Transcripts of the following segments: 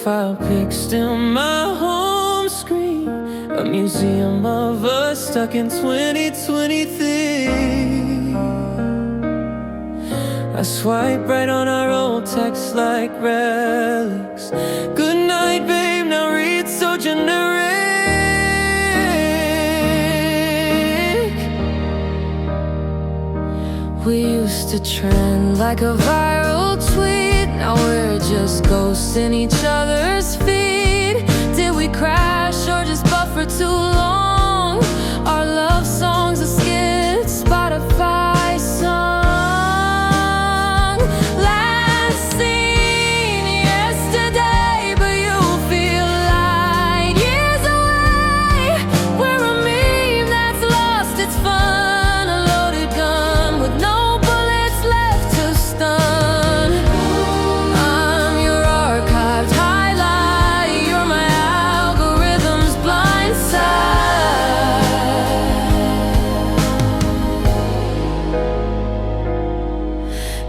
profile pic still my home screen, a museum of us stuck in 2023. I swipe right on our old texts like relics. Good night, babe, now read so generic. We used to trend like a viral tweet. Now we're just ghosting each other's feed. Did we crash or just buffer too long? Our love songs are skit Spotify song. Last seen yesterday, but you feel light years away. We're a meme that's lost its fun, a loaded gun with no bullets left to stun. I'm your archived highlight, you're my algorithm's blind side.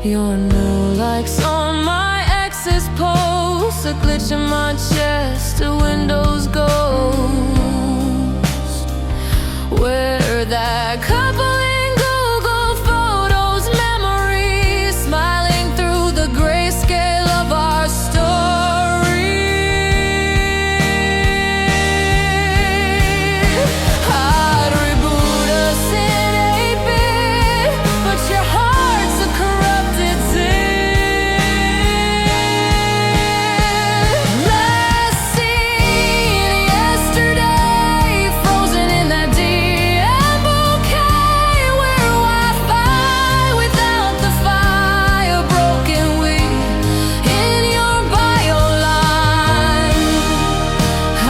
Your new likes on my ex's posts, a glitch in my chest, a Windows ghost. Where that couple in Google Photos memories, smiling through the grayscale of our story. I'd reboot us in 8-bit, but your heart's a corrupted sin. Last seen yesterday, frozen in that DM bouquet. We're Wi-Fi without the fire, broken weed in your bio line.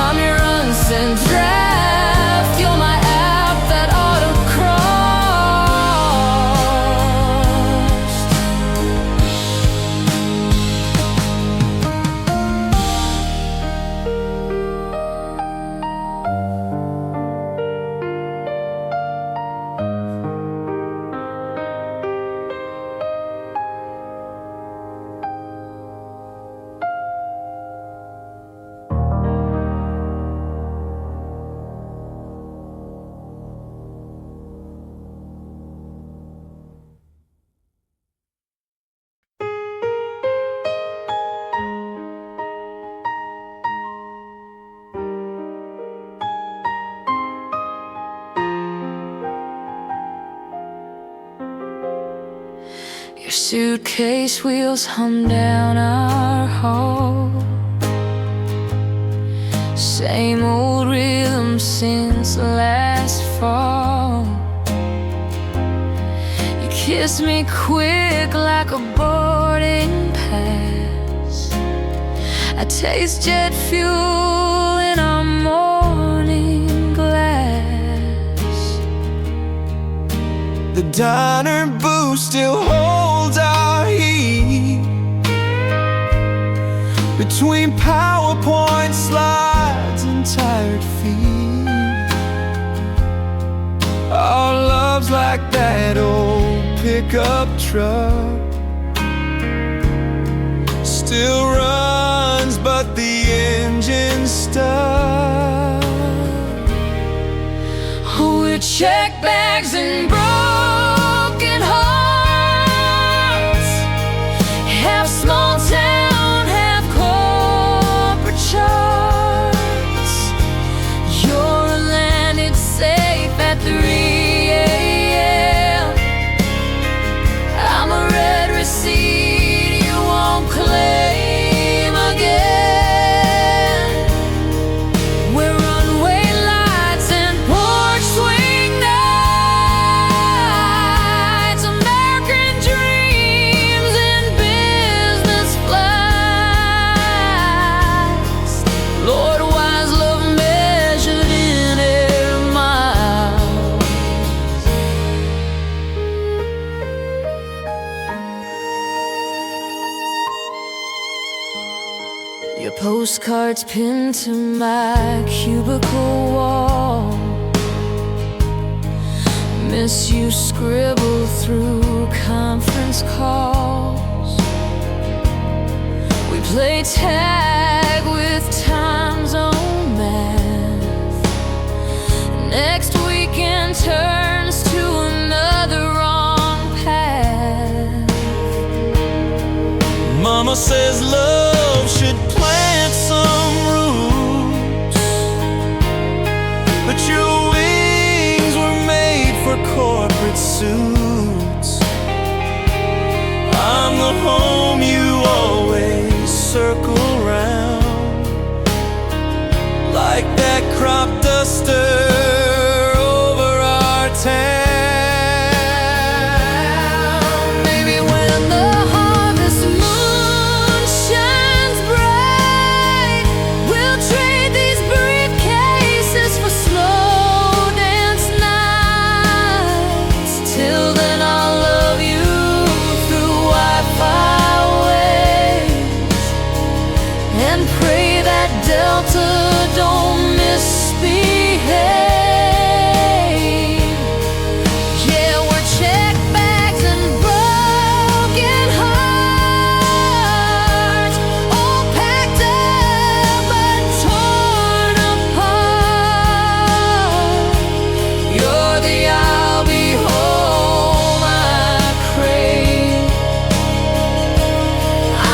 I'm your unsent draft, you're my app that auto-crossed. Your suitcase wheels hum down our hall. Same old rhythm since last fall. You kiss me quick like a boarding pass. I taste jet fuel in our morning glass. The diner booth still holds our heat between PowerPoint slides and tired feet. Our love's like that old pickup truck, still runs but the engine's stuck. We're check bags and broken hearts, half small town, half corporate charts. You're a landed safe at 3 a.m. I'm a red receipt you won't claim again. We're runway lights and porch swing nights, American dreams and business flights. Lord, why's love measured in air miles? Your postcards pinned to my cubicle wall. Miss you scribble through conference calls. We play tag with Mama says love should plant some roots, but your wings were made for corporate suits. I'm the home you always circle round, like that crop duster over our town. Maybe when the harvest moon shines bright, we'll trade these briefcases for slow dance nights. Till then I'll love you through Wi-Fi waves, and pray that Delta don't misbehave. Yeah, we're check bags and broken hearts, all packed up but torn apart. You're the I'll be home I crave.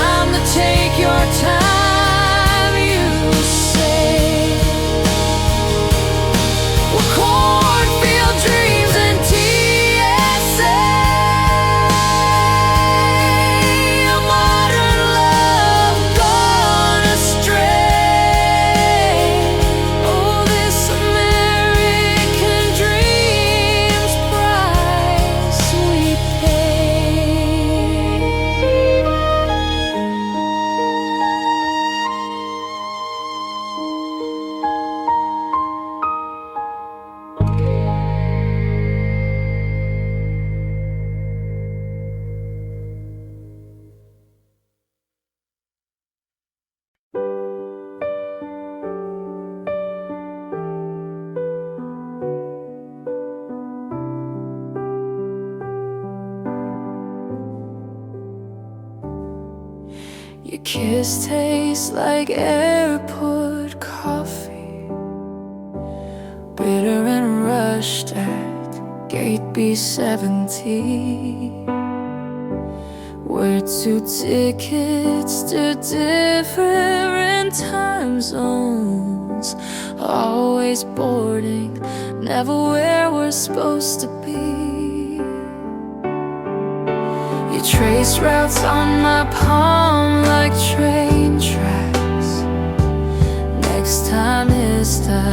I'm the take your time you say. We're cornfield dreams and TSA, a modern love gone astray. Oh, this American dream's price we pay. Your kiss tastes like airport coffee, bitter and rushed at gate B70. We're 2 tickets to different time zones, always boarding, never where we're supposed to be. You trace routes on my palm like train tracks. Next time is the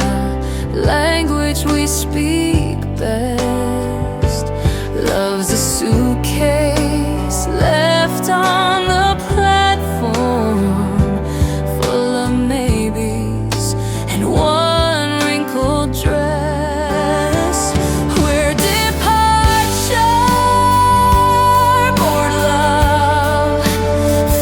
language we speak best. Love's a suitcase left on the platform, full of maybes and one wrinkled dress. We're departure board love,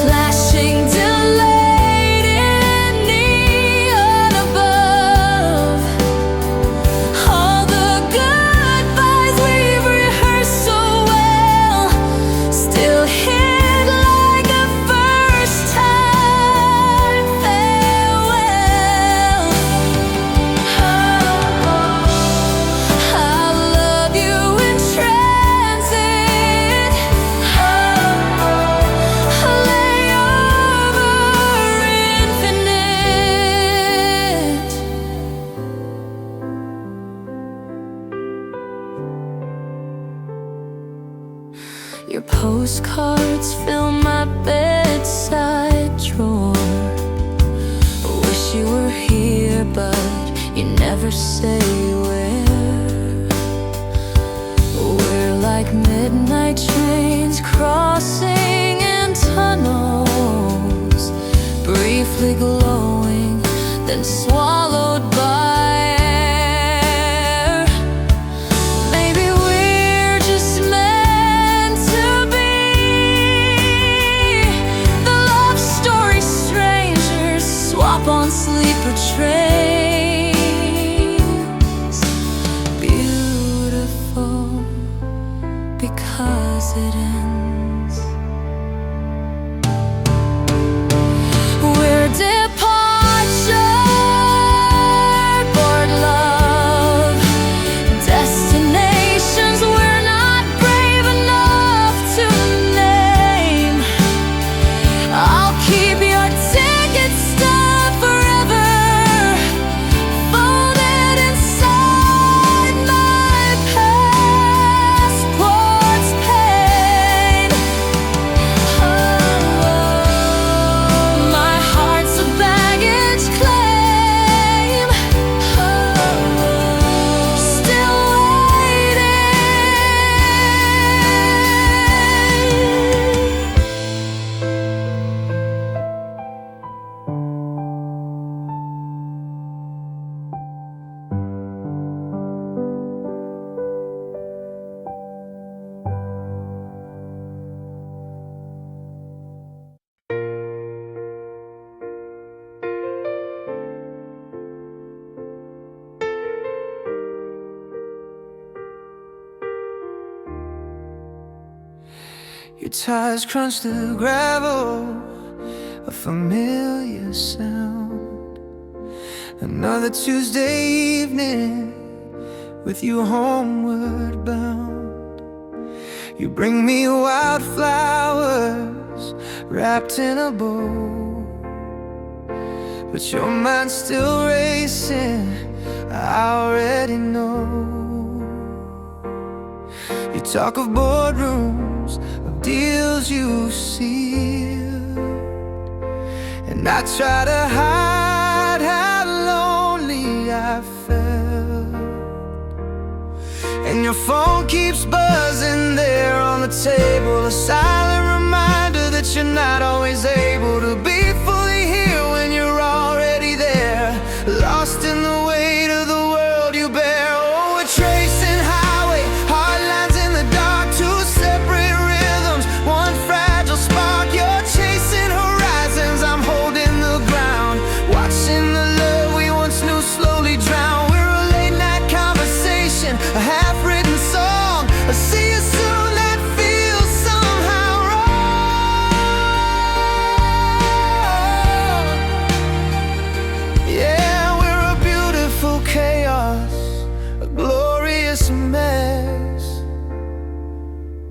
flashing delayed in neon above. All the goodbyes we've rehearsed so well still hit like a first time farewell. I'll love you in transit, a layover infinite. Your postcards fill my bedside drawer. Wish you were here, but you never say where. We're like midnight trains crossing in tunnels, briefly glowing, then swallowed by air. Maybe we're just meant to be the love story strangers swap on sleeper trains. Beautiful because it ends. We're departure Your tires crunch the gravel, a familiar sound. Another Tuesday evening with you homeward bound. You bring me wildflowers wrapped in a bow, but your mind's still racing, I already know. You talk of boardrooms, of deals you sealed, and I try to hide how lonely I felt. And your phone keeps buzzing there on the table, a silent reminder that you're not always able to be fully here when you're already there, lost in the weight of the world you bear. Oh, we're tracing highway, hard lines in the dark, two separate rhythms, one fragile spark. You're chasing horizons, I'm holding the ground, watching the love we once knew slowly drown. We're a late night conversation, a half-written song, I'll see you soon, that feels somehow wrong. Yeah, we're a beautiful chaos, a glorious mess,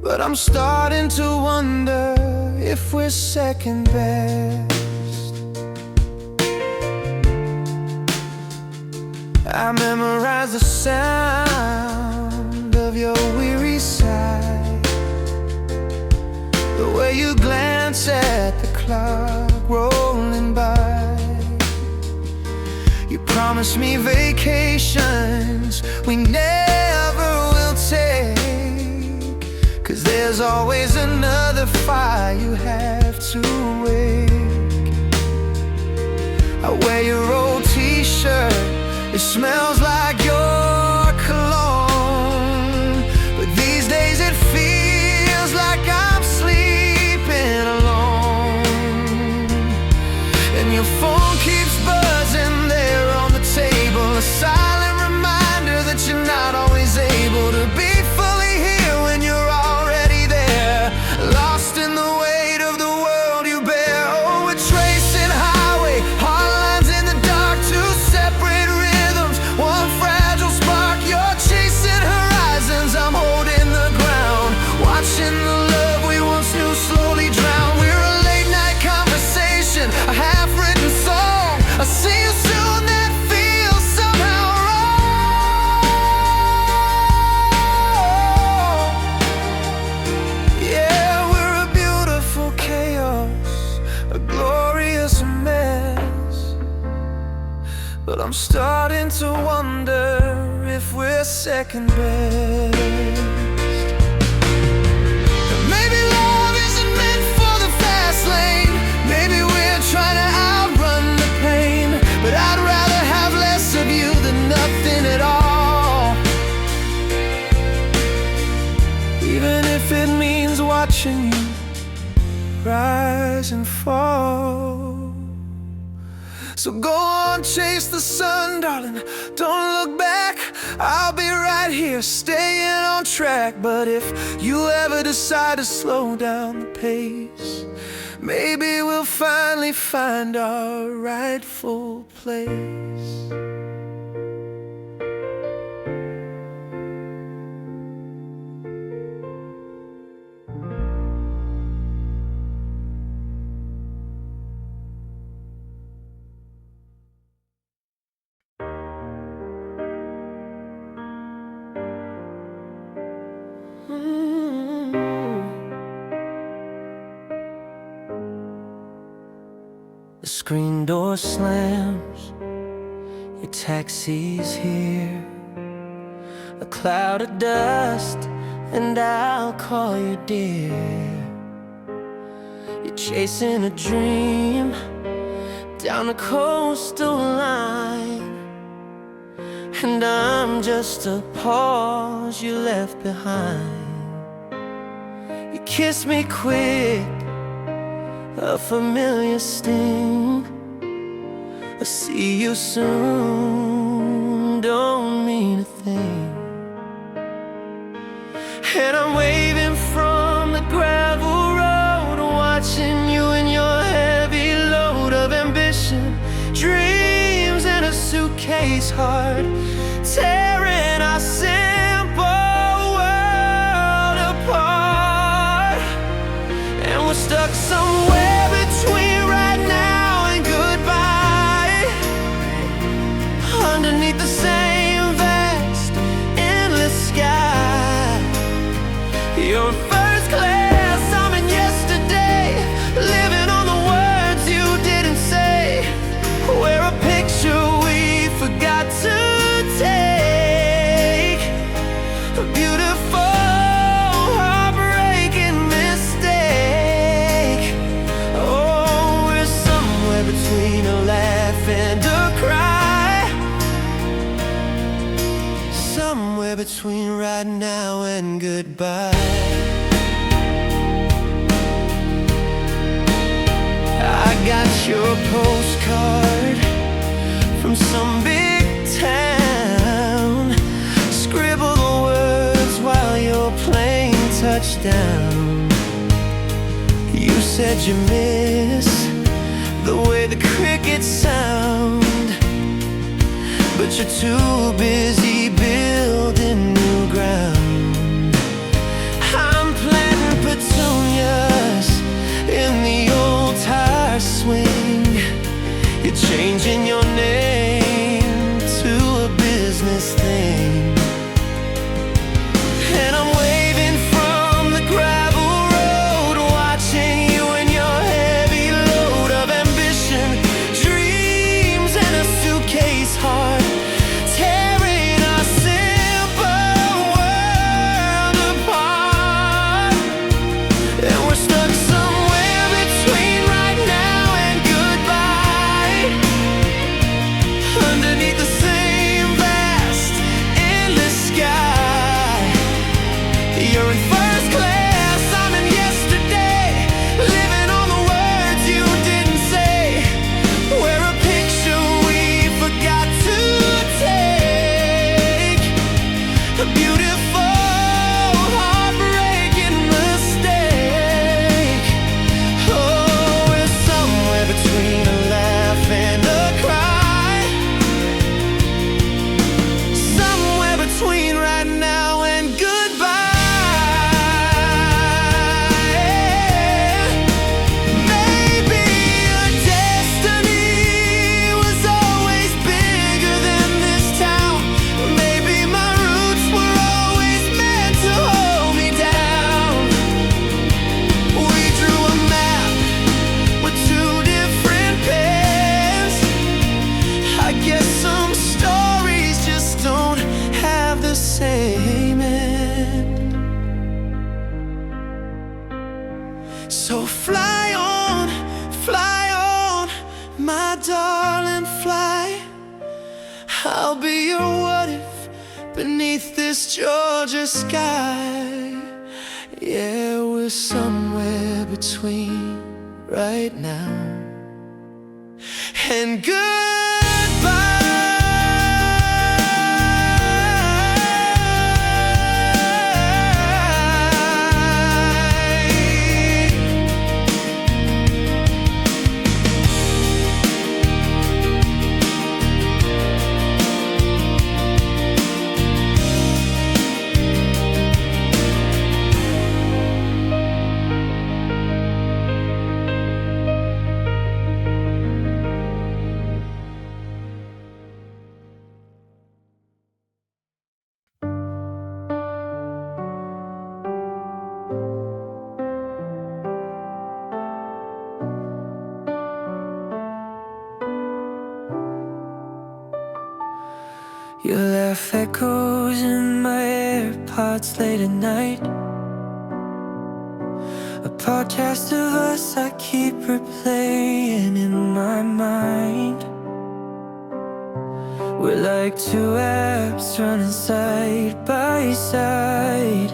but I'm starting to wonder if we're second best. I memorize the sound of your weary sigh, the way you glance at the clock rolling by. You promised me vacations we never will take, 'cause there's always another fire you have to wake. I wear your old t-shirt, it smells like your cologne, but these days it feels like I'm sleeping alone. And your phone keeps buzzing there on the table, a silent reminder that you're not always able to be fully here when you're already there, lost in the weight of the world you bear. Oh, we're tracing highway, hard lines in the dark, two separate rhythms, one fragile spark. You're chasing horizons, I'm holding the ground, watching the love we once knew slowly drown. We're a late night conversation, a half-written song, I'll see you soon, that feels somehow wrong. Yeah, we're a beautiful chaos, a glorious mess, but I'm starting to wonder if we're second best. Maybe love isn't meant for the fast lane, maybe we're trying to outrun the pain, but I'd rather have less of you than nothing at all, even if it means watching you rise and fall. So go on, chase the sun, darling, don't look back, I'll be right here staying on track. But if you ever decide to slow down the pace, maybe we'll finally find our rightful place. The screen door slams, your taxi's here, a cloud of dust, and I'll call you dear. You're chasing a dream down a coastal line, and I'm just a pause you left behind. You kiss me quick, a familiar sting, I'll see you soon, don't mean a thing. And I'm waving from the gravel suitcase heart, tearing our simple world apart. And we're stuck somewhere between right now and goodbye, underneath the same vast, endless sky. You're in first class, I'm in yesterday, living on the words you didn't say. We're a picture we forgot to take, a beautiful heartbreaking mistake. Oh, we're somewhere between a laugh and a cry, somewhere between right now and goodbye. I got your postcard from some big town. Scribble the words while your plane touched down. You said you miss the way the crickets sound, but you're too busy building new ground. I'm planting petunias in the old tire swing. You're changing your name to a business thing, and I'm waving from the gravel road, watching you and your heavy load of ambition, dreams, and a suitcase heart, tearing our simple world apart. And we're stuck somewhere between right now and goodbye, underneath the same vast, endless sky. You're in first class, I'm in yesterday, living on the words you didn't say. We're a picture we forgot to take, a beautiful heartbreaking mistake. Oh, we're somewhere between a laugh and a cry, somewhere between right now and goodbye. Maybe your destiny was always bigger than this town. Maybe my roots were always meant to hold me down. We drew a map with two different pens. I guess some stories just don't have the same end. So fly on, my darling, fly. I'll be your what if beneath this Georgia sky. Yeah, we're somewhere between right now and goodbye. Your laugh echoes in my AirPods late at night. A podcast of us I keep replaying in my mind. We're like two apps running side by side,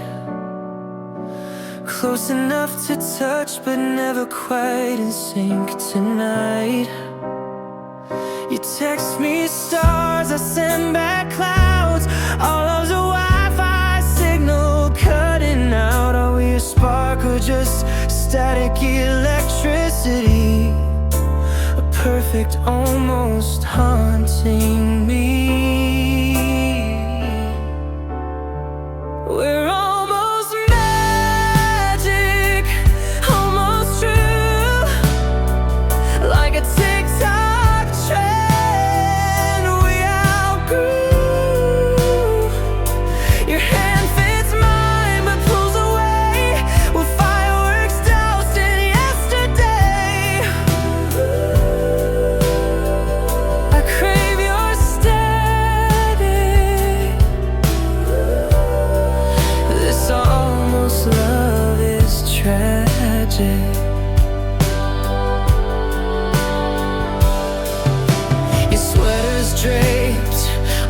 close enough to touch but never quite in sync tonight. You text me stars, I send back clouds. All of the Wi-Fi signal cutting out. Are we a spark or just static electricity? A perfect almost haunting me.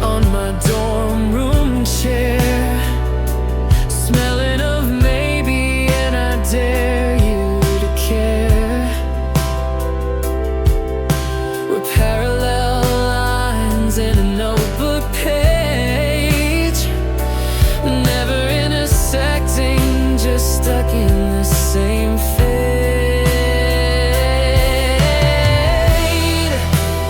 on my dorm room chair, smelling of maybe, and I dare you to care. We're parallel lines in a notebook page, never intersecting, just stuck in the same fate.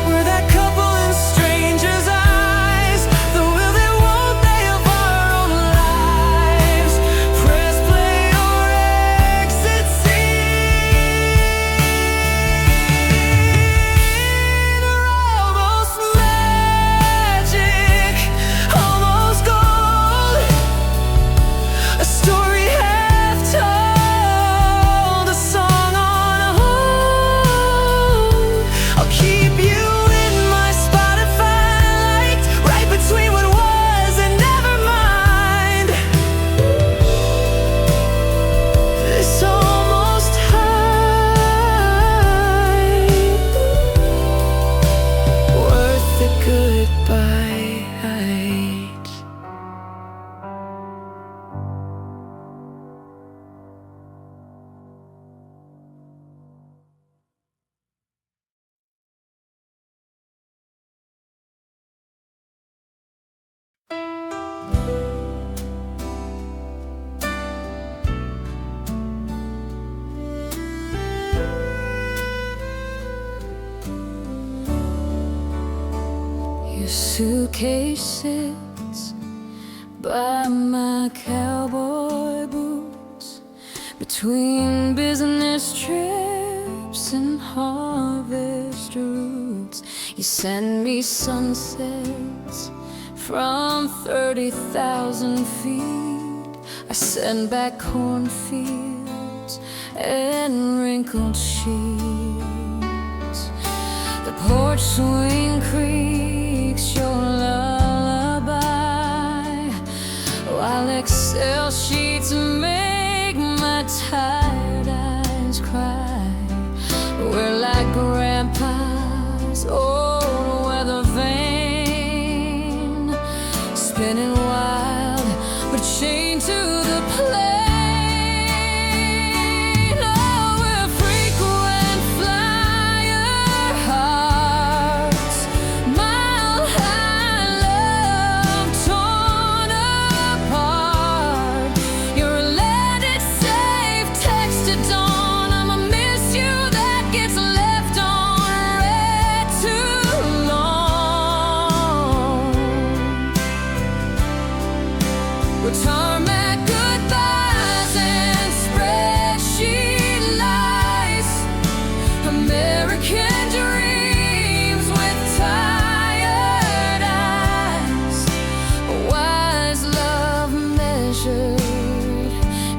We're that couple in strangers' eyes, the will they won't they of our own lives. Press play or exit scene. Almost magic, almost gold, a story half told, a song on hold. I'll keep you in my Spotify liked, right between what was and never mind. This almost high, worth the goodbye. Your suitcase sits by my cowboy boots, between business trips and harvest routes. You send me sunsets from 30,000 feet. I send back cornfields and wrinkled sheets. The porch swing creaks your lullaby, while Excel sheets make my tired eyes cry. We're like Grandpa's old weather vane, spinning wild but chained to the plane. Oh, we're frequent flyer hearts, mile high love torn apart. You're a let it safe text at dawn. I'ma miss you, that gets left on red too long. We're tarmac goodbyes and spreadsheet lies, American dreams with tired eyes, wise love measured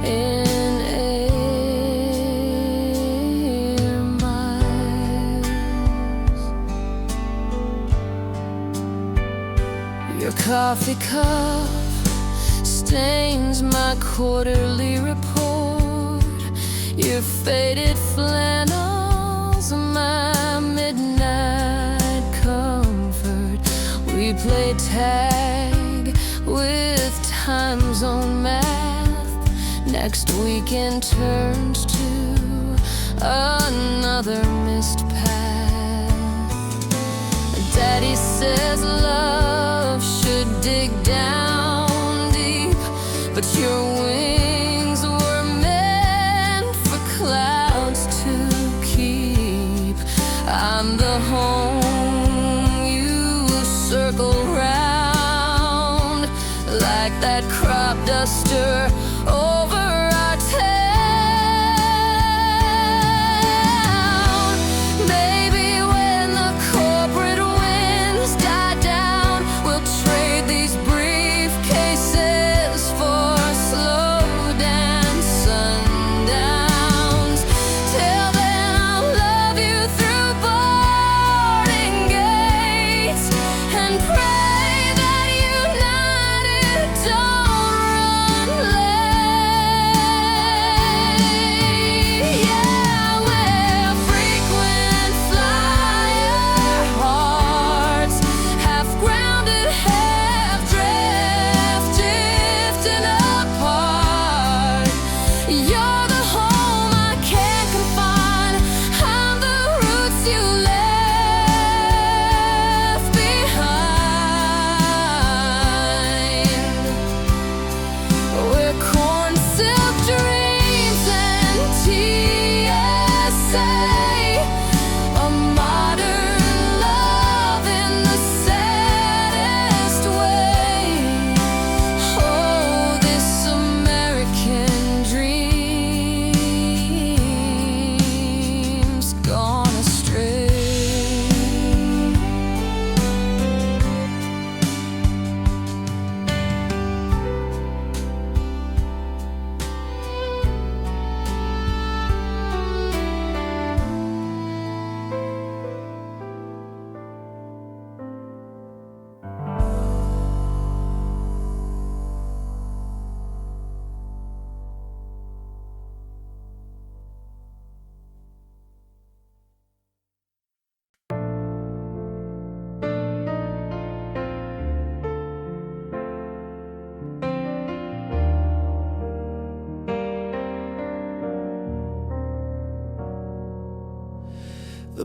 in air miles. Your coffee cup stains my quarterly report. Your faded flannels are my midnight comfort. We play tag with time zone math. Next weekend turns to another missed path. Daddy says love should dig down deep, but your wings were meant for clouds to keep. I'm the home you circle round, like that crop duster over our town. Maybe when the corporate winds die down, we'll trade these briefcases for slow dance sundowns. Till then I'll love you through boarding gates and pray that United don't run late.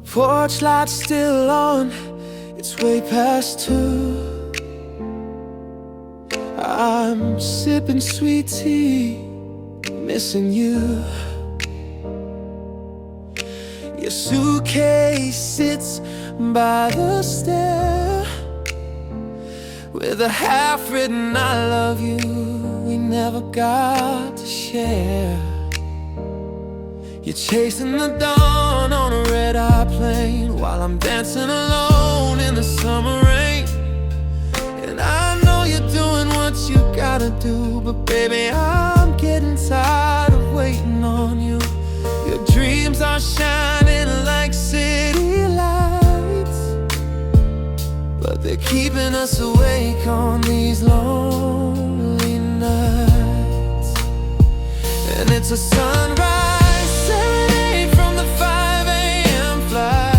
Porch light still on, it's way past 2. I'm sipping sweet tea, missing you. Your suitcase sits by the stair with a half-written I love you we never got to share. You're chasing the dawn on a red-eye plane while I'm dancing alone in the summer rain. And I know you're doing what you gotta do, but baby, I'm getting tired of waiting on you. Your dreams are shining like city lights, but they're keeping us awake on these lonely nights. And it's a sunrise serenade from the 5 a.m. flight.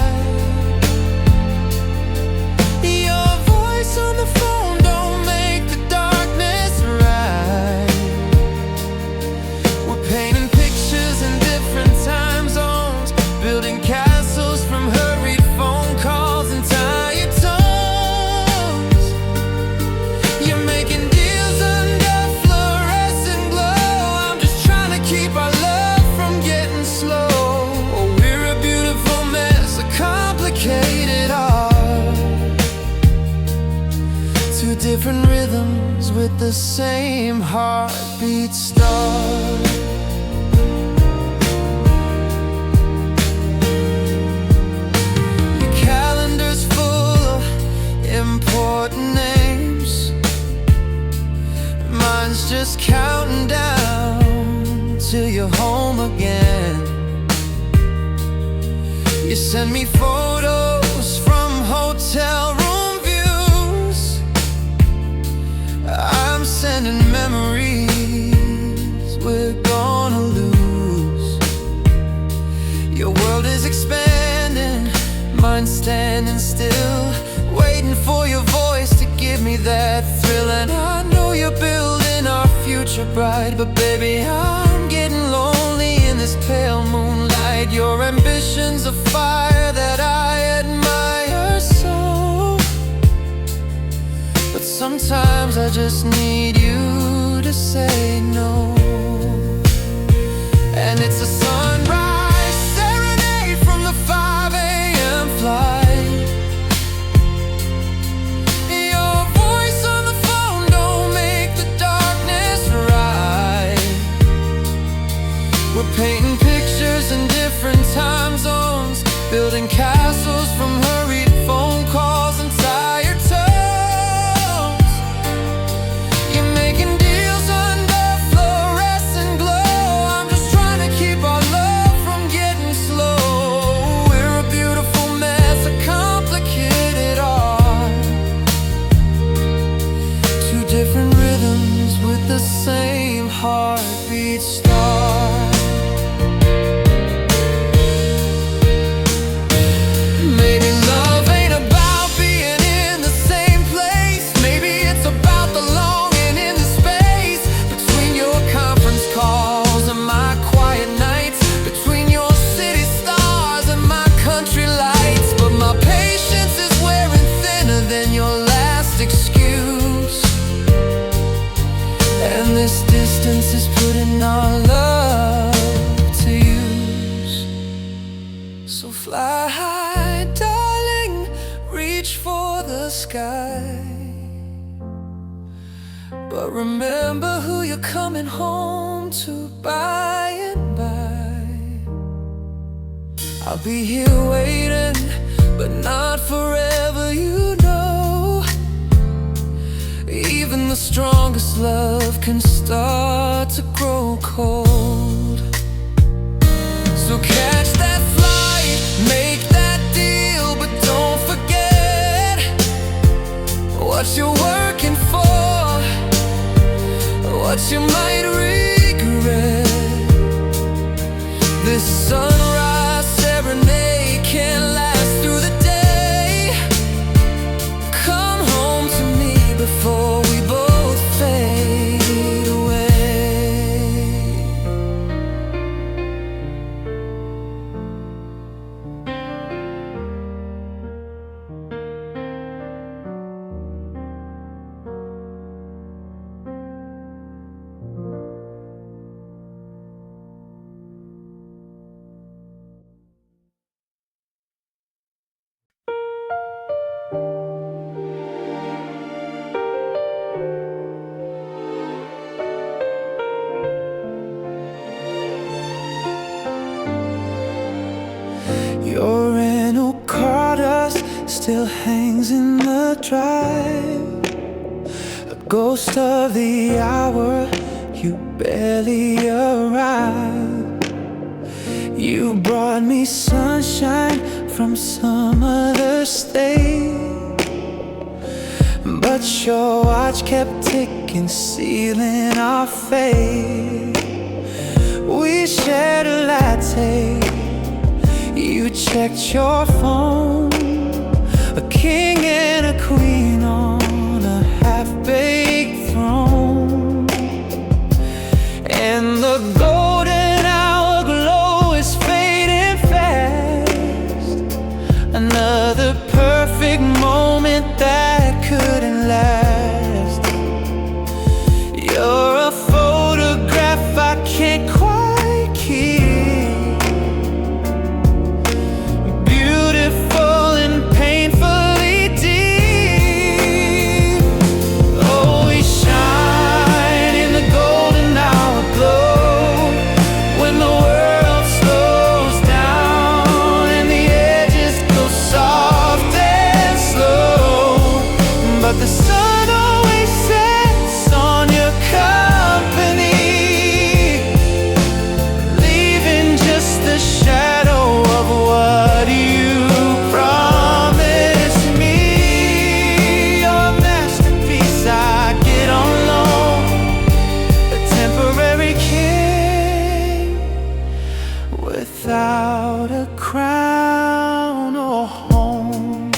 Your voice on the phone don't make the darkness right. We're painting pictures in different time zones, building castles from hurried phone calls and tired tones. You're making deals under fluorescent glow. I'm just trying to keep our love from getting slow. Oh, we're a beautiful mess, a complicated art. Two different rhythms with the same heartbeat start. Your calendar's full of important names, mine's just counting down till you're home again. You send me photos from hotel room views, I'm sending memories we're gonna lose. Your world is expanding, mine's standing still, waiting for your voice to give me that thrill. And I know you're building our future bright, but baby, I'm getting lonely in this pale moonlight. Your ambition's a fire that I admire so, but sometimes I just need you to say no. And it's a sunrise serenade from the 5 a.m. flight. Your voice on the phone don't make the darkness right. We're painting pictures in different time zones, building castles from hurried phone calls and tired tones. You're making deals under fluorescent glow. I'm just trying to keep our love from getting slow. We're a beautiful mess, a complicated art. Two different rhythms with the same heartbeat start. Maybe love ain't about being in the same place. Maybe it's about the longing in the space between your conference calls and my quiet nights, between your city stars and my country lights. But my patience is wearing thinner than your last excuse, and this distance is putting our love to use. So fly high, darling, reach for the sky, but remember who you're coming home to by and by. I'll be here waiting, but not forever, you know. Even the strongest love can start to grow cold. So catch that flight, make that deal, but don't forget what you're working for, what you might regret. This sunrise serenade can't last through the day. Come home to me before we both fade away. still hangs in the drive, a ghost of the hour you barely arrived. You brought me sunshine from some other state, but your watch kept ticking, sealing our fate. We shared a latte, you checked your phone, a king and a queen on a half-baked throne. And the golden hour glow is fading fast, another perfect moment that couldn't last. You're a photograph I can't quite keep, beautiful and painfully deep. Oh, we shine in the golden hour glow, when the world slows down and the edges go soft and slow. But the sun always sets on your company, leaving just the shadow of what you promised me. Your masterpiece I get on loan, a temporary king without a crown or home.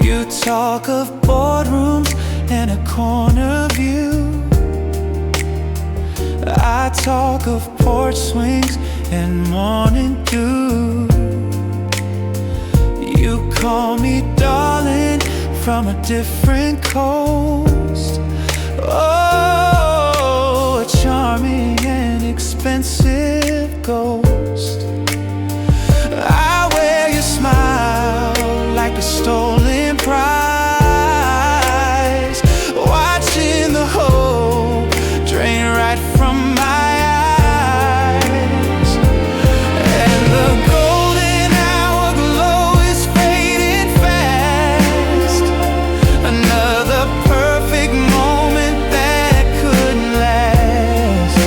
You talk of boardrooms and a corner view, I talk of porch swings and morning dew. You call me darling from a different coast. Oh, a charming and expensive ghost. I wear your smile like a stolen prize, watching the hope drain right from my eyes. And the golden hour glow is fading fast, another perfect moment that couldn't last.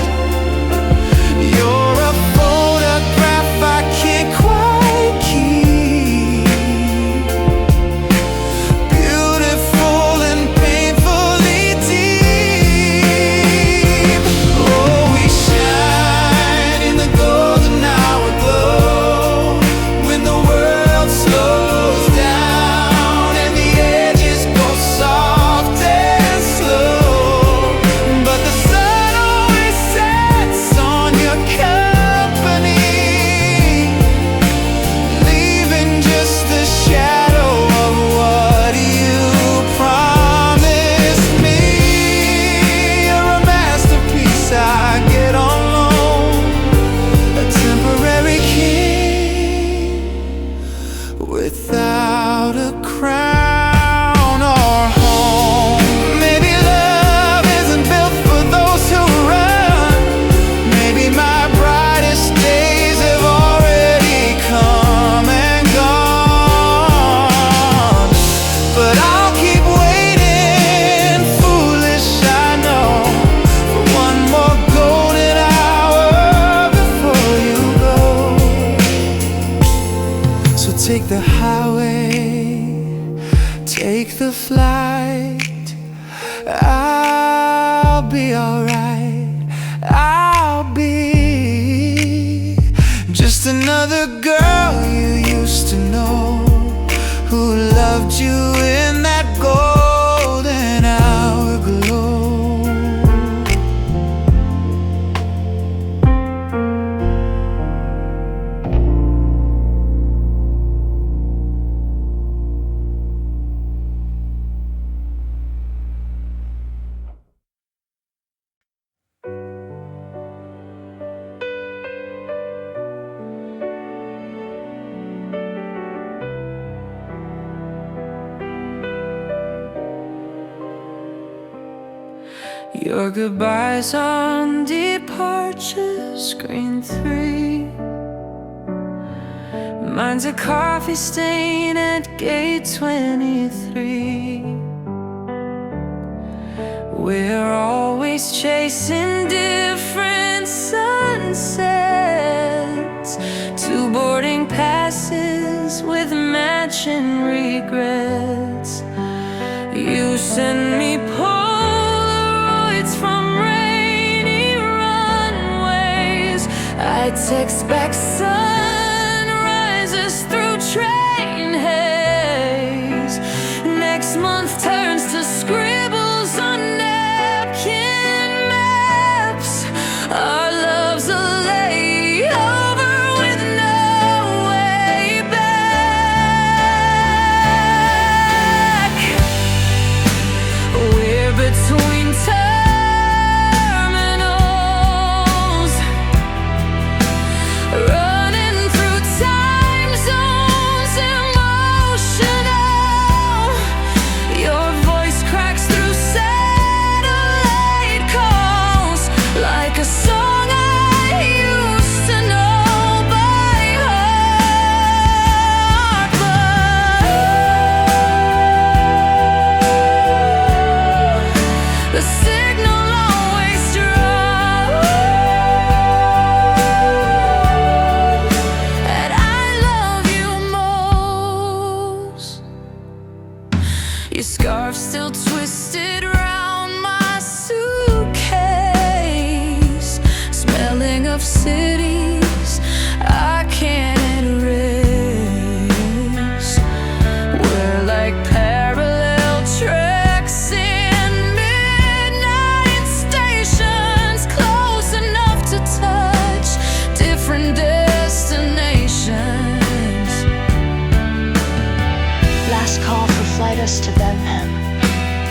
You're a photograph I can't quite keep, beautiful and painfully deep. Oh, we shine in the golden hour glow, when the world slows down and the edges go soft and slow. But the sun always sets on your company, leaving just the shadow of what you promised me. You're a masterpiece I get on loan, a temporary king without a crown or home. Maybe love isn't built for those who run, maybe my brightest days have already come and gone. But I'll keep waiting, foolish I know, for one more golden hour before you go. So take the highway, take the flight, I'll be alright, I'll be just another girl you used to know, who loved you in that golden hour glow. Your goodbyes on departure screen 3, Mine's a coffee stain at gate 23. We're always chasing different sunsets, two boarding passes with matching regrets. You send me Polaroids from rainy runways, I text back sunrises through train haze. Next month turns to scribbles on napkin maps. Our love's a layover with no way back. We're between terminals, running through time zones, emotional. Your voice cracks through satellite calls like a song I used to know by heart. But the signal always drops, and I love you most. Your scarf still twisted round my suitcase, smelling of cities I can't erase. We're like parallel tracks in midnight stations, close enough to touch different destinations. Last call for flight us to Birmingham.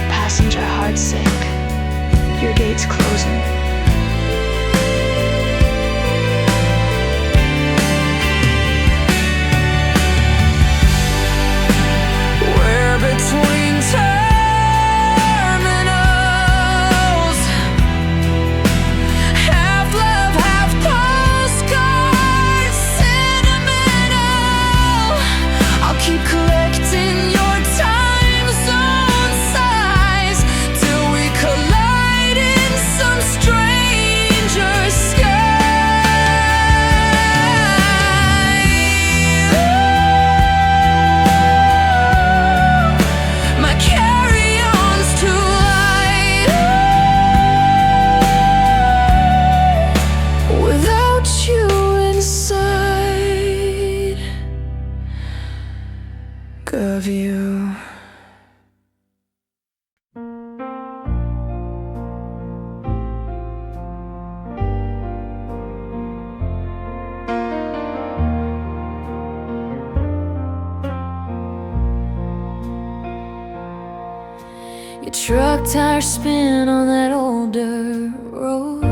Passenger heartsick. Your gate's closing. We're between terminals, half love, half postcard, sentimental. I'll keep collecting your time zone size till we collide in some stranger sky. My carry-on's too light without you inside of you. Your truck tires spin on that old dirt road,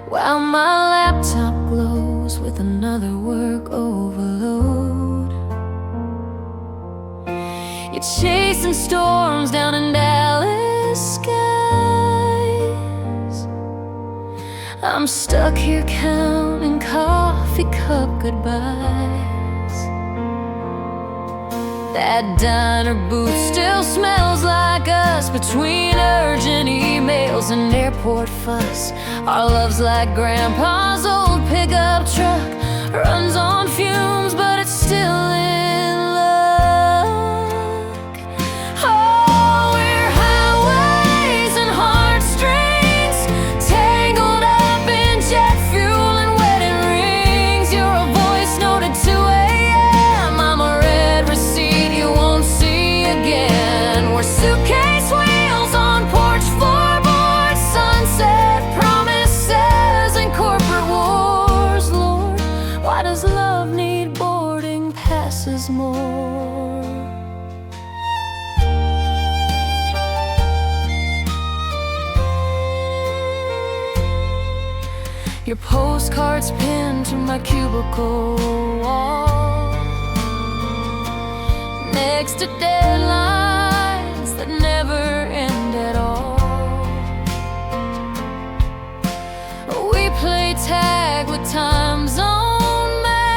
while my laptop glows with another work overload. You're chasing storms down in Dallas skies. I'm stuck here counting coffee cup goodbyes. That diner booth still smells like us between urgent emails and airport fuss. Our love's like Grandpa's old pickup truck, runs on fumes, but it's still in luck. Oh, we're highways and heartstrings, tangled up in jet fuel and wedding rings. You're a voice note at 2 a.m. I'm a red receipt you won't see again. We're suitcase wheels on porch floorboards, sunset promises and corporate wars. Lord, why does love need boarding passes more? Your postcards pinned to my cubicle wall, next to deadlines that never end at all. We play tag with time zone maps.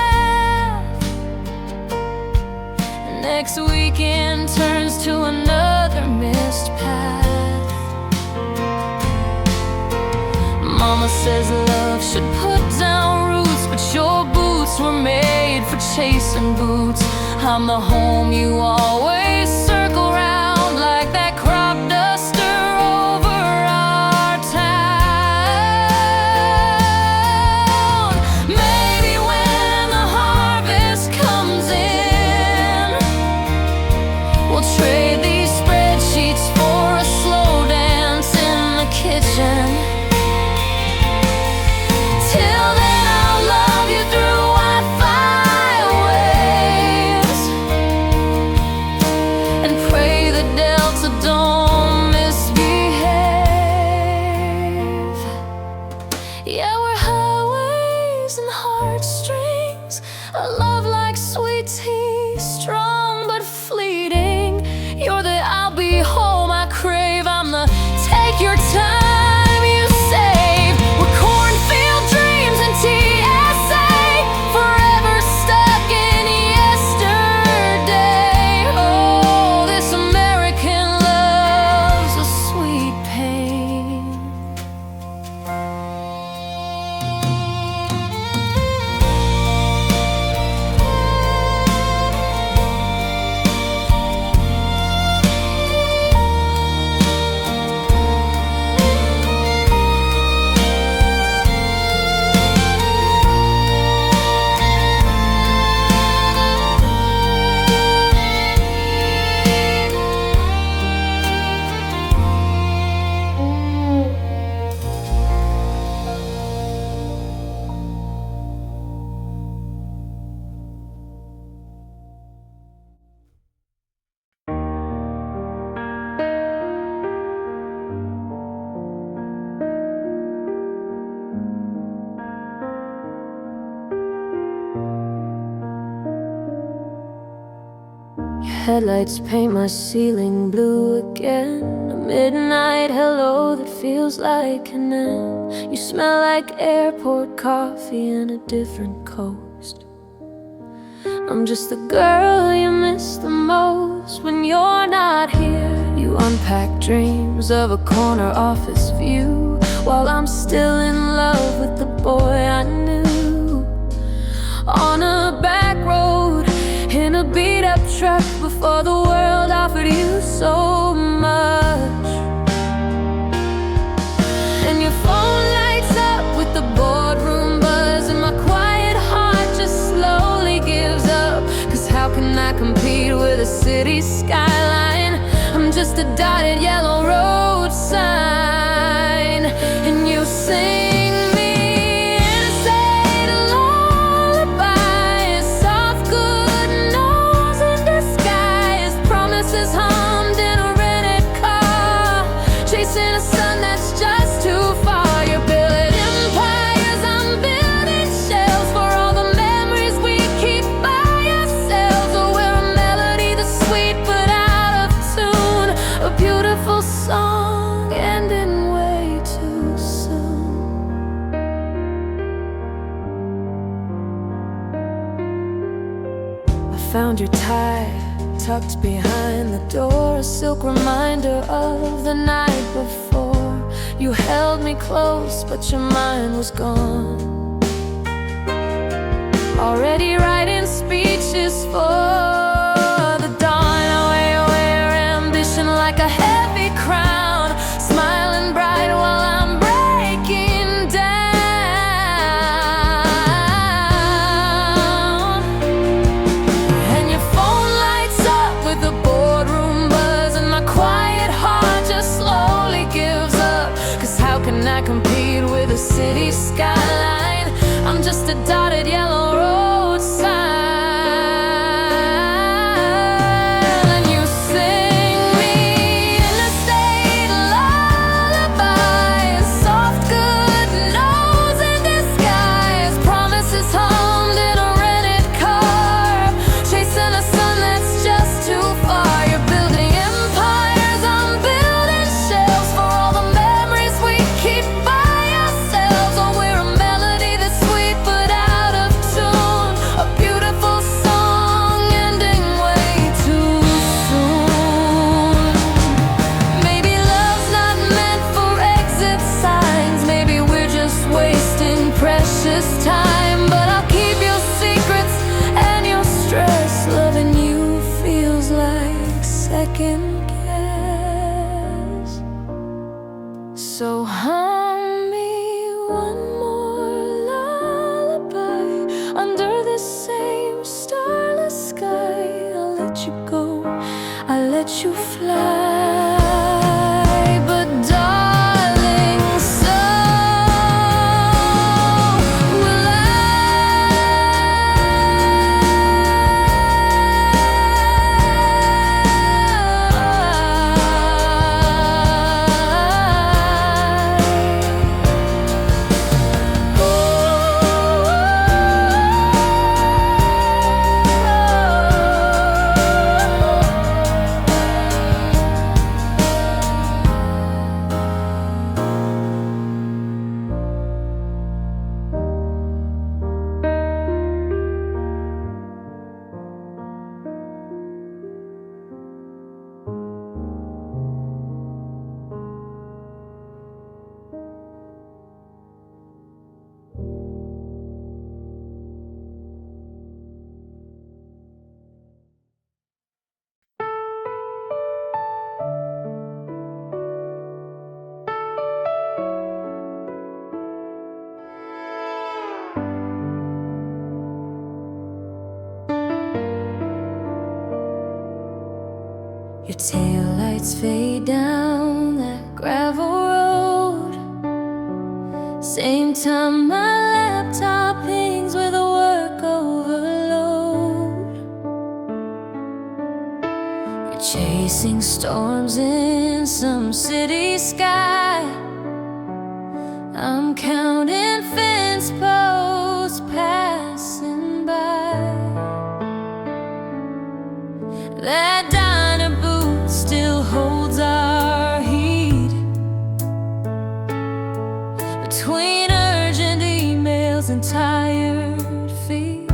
next weekend turns to another missed path. Mama says love should put down roots, but your boots were made for chasing boots. I'm the home you always circle round, like that crop duster over our town. Maybe when the harvest comes in, we'll trade these spreadsheets for a slow dance in the kitchen. Till then I'll love you through Wi-Fi waves, and pray the Delta don't misbehave. Yeah, we're highways and heartstrings, a love like sweet tea, strong but fleeting. You're the I'll be home I crave, I'm the take your time you save. We're cornfield dreams and TSA, forever stuck in yesterday. Oh, this American love's a sweet pain. Headlights paint my ceiling blue again. A midnight hello that feels like an end. You smell like airport coffee and a different coast. I'm just the girl you miss the most when you're not here. You unpack dreams of a corner office view, while I'm still in love with the boy I knew. On a back road in a beat-up truck, before the world offered you so much. And your phone lights up with the boardroom buzz, and my quiet heart just slowly gives up. Cause how can I compete with a city skyline? I'm just a dotted yellow road sign. And you sing found your tie tucked behind the door, a silk reminder of the night before. You held me close, but your mind was gone, already writing speeches for the dawn. I weigh away your ambition like a heavy crown, smiling bright while I'm breaking down. And your phone lights up with the boardroom buzz, and my quiet heart just slowly gives up. Cause how can I compete with a city skyline? I'm just a dotted yellow road sign. And you sing me interstate lullabies, soft good news in disguise, promises hummed in a rented car, chasing a sun that's just too far. You're building empires, I'm building shells for all the memories we keep by ourselves. Oh, we're a melody that's sweet but out you go, I let you fly. But darling, so will your taillights fade down that gravel road. Same time my laptop pings with a work overload. You're chasing storms in some city sky. I'm counting fence posts passing by. That diner booth still holds our heat. Between urgent emails and tired feet,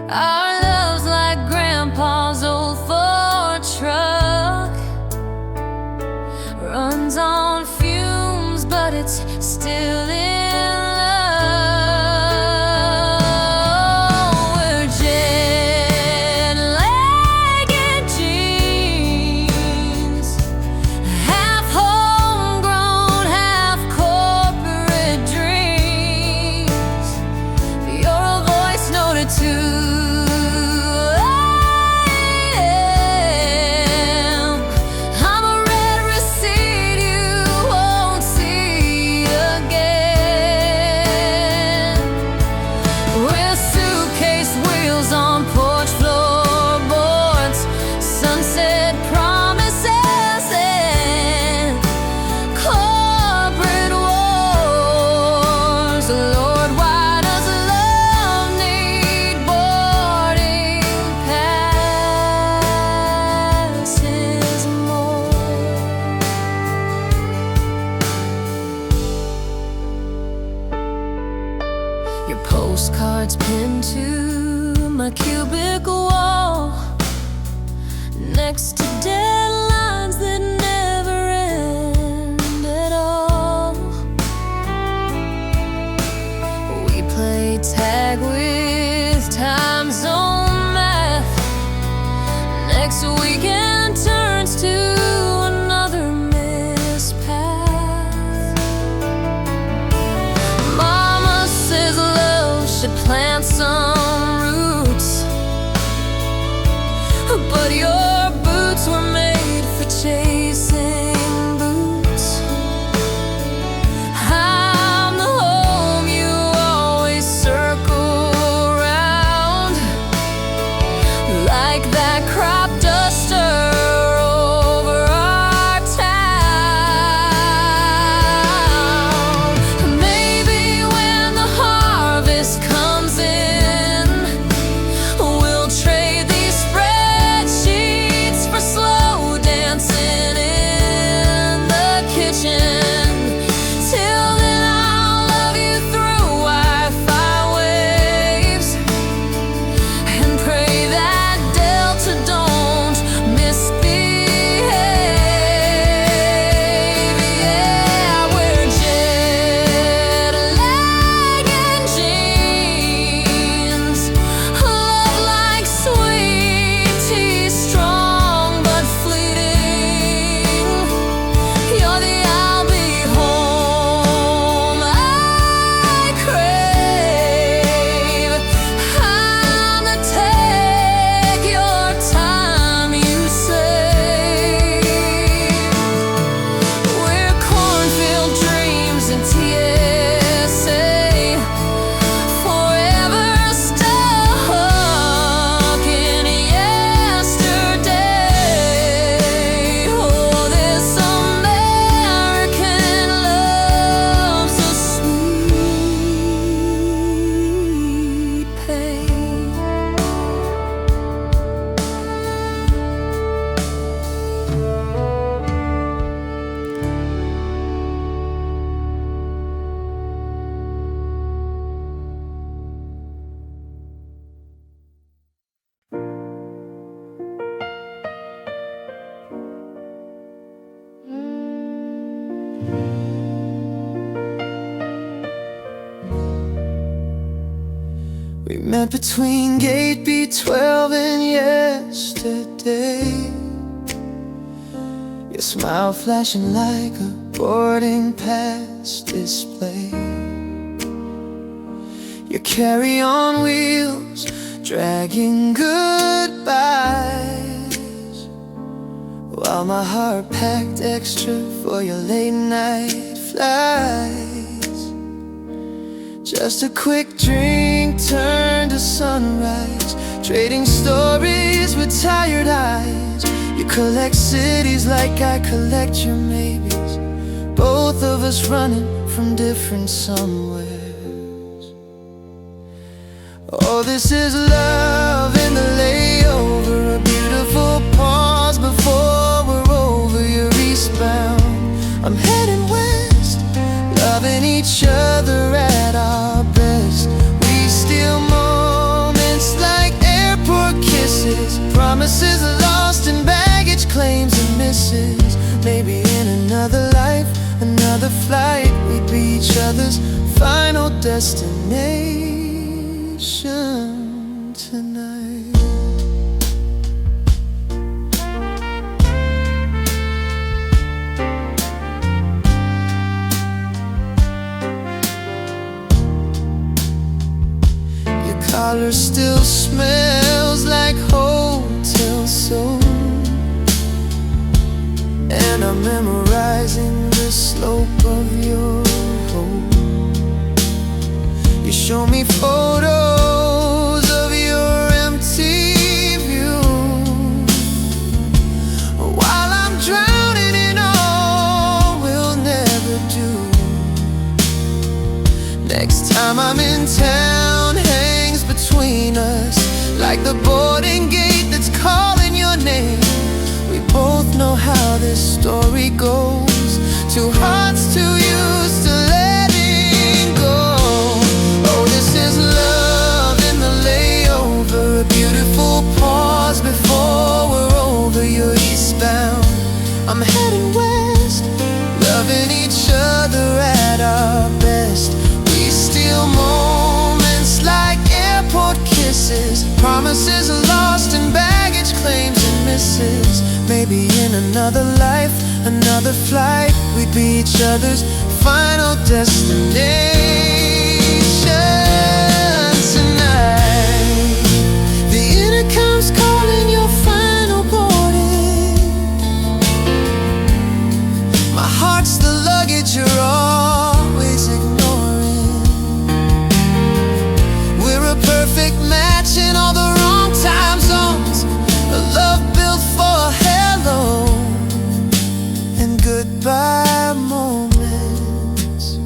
our love's like Grandpa's old Ford truck. Runs on fumes, but it's still in love. We're jet-lagged jeans, half homegrown, half corporate dreams. You're a voice noted to I'm a red receipt you won't see again. With suitcase wheels on porch floorboards, sunset promises and corporate wars. Lord, why does love need boarding passes more? Your postcards pinned to my cubicle wall, next to deadlines that never end at all. We play tag with time zone math. Next weekend turns to another missed path. Mama says love should plant some roots, but your boots were made for chasing boots. I'm the home you always circle round, like that crop duster over our town. Maybe when the harvest comes in, we'll trade these spreadsheets for slow met between gate 𝒑𝒍𝒂 and yesterday. Your smile flashing like a boarding pass display. Your carry-on wheels dragging goodbyes, while my heart packed extra for your late night flights. Just a quick drink turned to sunrise, trading stories with tired eyes. You collect cities like I collect your maybes, both of us running from different somewheres. Oh, this is love in the layover, a beautiful pause before we're over. You're eastbound, I'm heading west, loving each other at our best. We steal moments like airport kisses, promises lost in baggage claims and misses. Maybe in another life, another flight, we'd be each other's final destination tonight. Your collar still smells like hotel soap, and I'm memorizing the slope of your hope. You show me photos of your empty view, while I'm drowning in all we'll never do. Next time I'm in town hangs between us, like the boarding gate that's calling your name. We both know how this story goes, two hearts too used to letting go. Oh, this is love in the layover, a beautiful pause before we're over. You're eastbound, I'm heading west, loving each other at our best. We steal moments like airport kisses, promises lost in baggage claims and misses. Maybe in another life, another flight, we'd be each other's final destination tonight. The intercom's calling your final boarding. My heart's the luggage you're always ignoring. We're a perfect match in all the wrong time zones, a love built for hello and goodbye moments.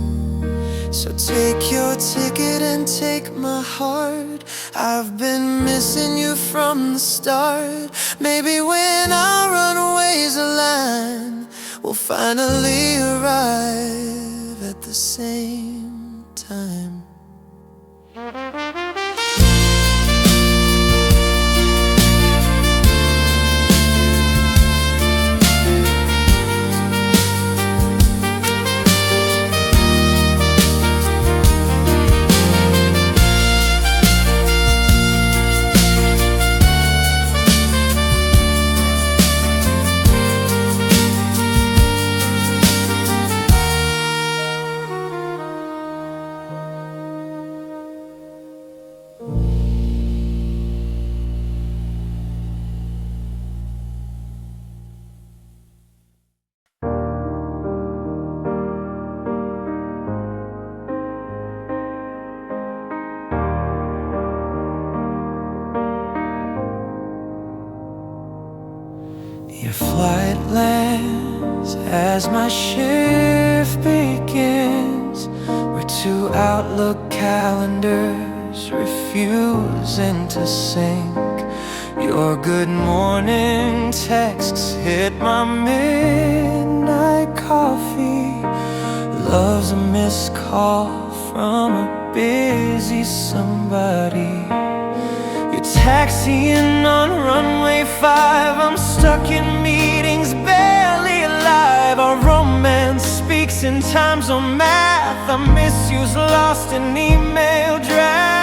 So take your ticket and take my heart. I've been missing you from the start. Maybe when our runways align, we'll finally arrive at the same time. Your flight lands as my shift begins. We're two Outlook calendars refusing to sync. Your good morning texts hit my midnight coffee. Love's a missed call from a busy somebody. You're taxiing on runway 5. I'm stuck in meetings, barely alive. Our romance speaks in time zone math. Our misuse lost in email drafts.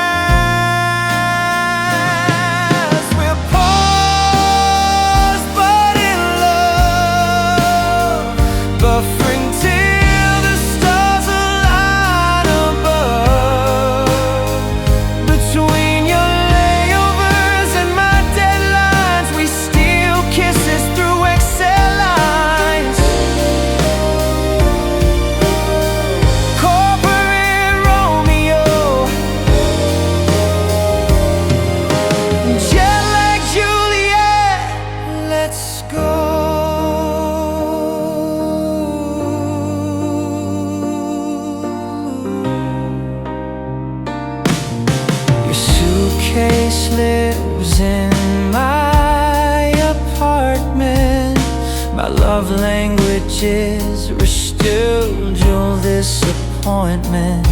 messages, we're still dual disappointment.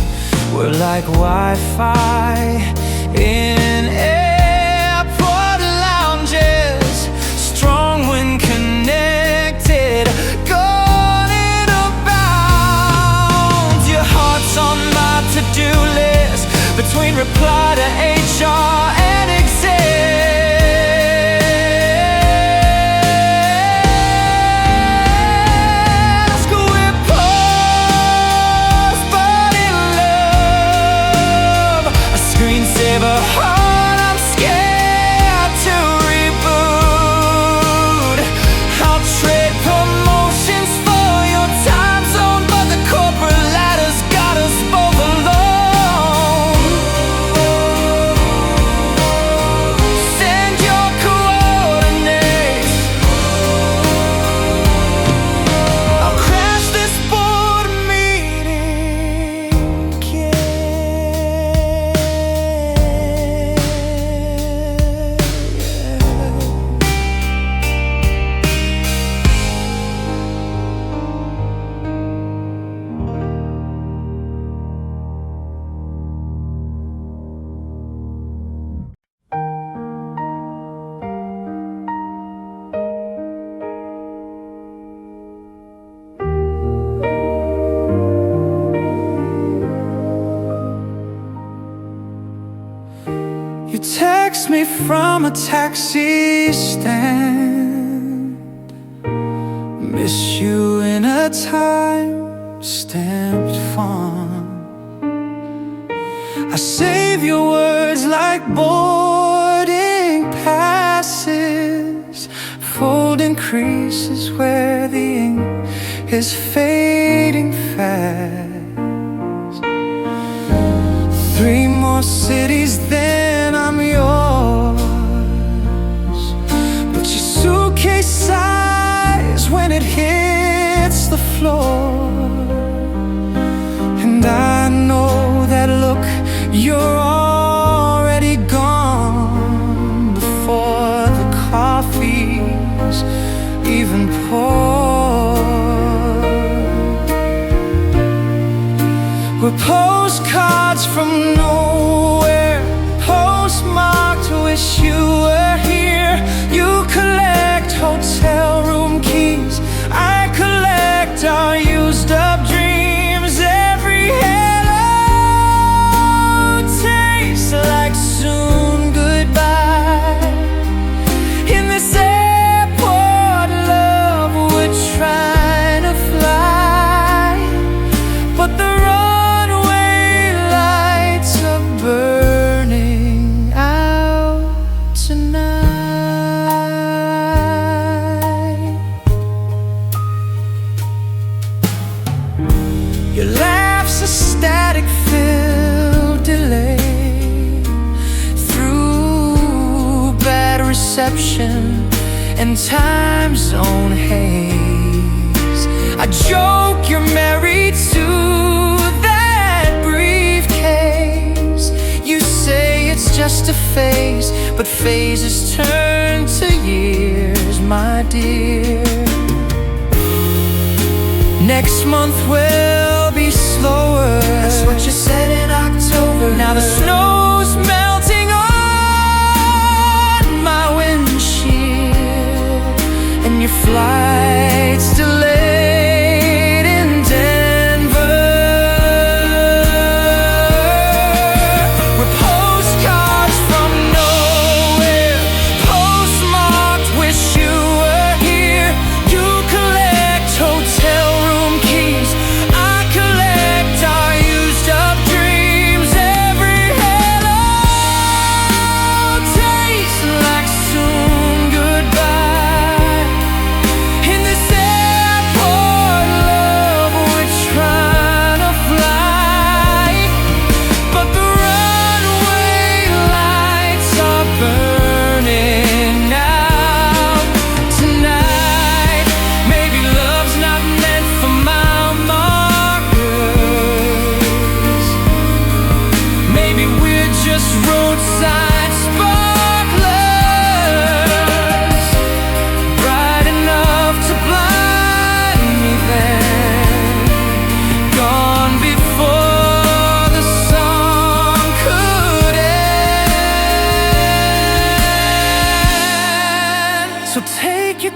We're like Wi-Fi in airport lounges, strong when connected, gone in a bound. Your heart's on my to-do list, between reply to HR and exist. You text me from a taxi stand, miss you in a time-stamped font. I save your words like boarding passes, folding creases where the ink is fading fast. 3 more cities, then I'm yours. But your suitcase sighs when it hits the floor. And I know that look, you're already gone before the coffee's even poured. We're postcards from nowhere, postmarked wish you were here. You collect hotel room keys, I collect our used up dreams. Every hello tastes like soon goodbye. In this airport love, we're trying to fly, but the burning out tonight. Your laugh's a static filled delay through bad reception and time zone haze. I joke you're married to just a phase, but phases turn to years, my dear. Next month will be slower, that's what you said in October. Now the snow's melting on my windshield, and your flight's delayed in Denver. We're postcards from nowhere, postmarked wish you were here. You collect hotel room keys, I collect our used up dreams. Every hello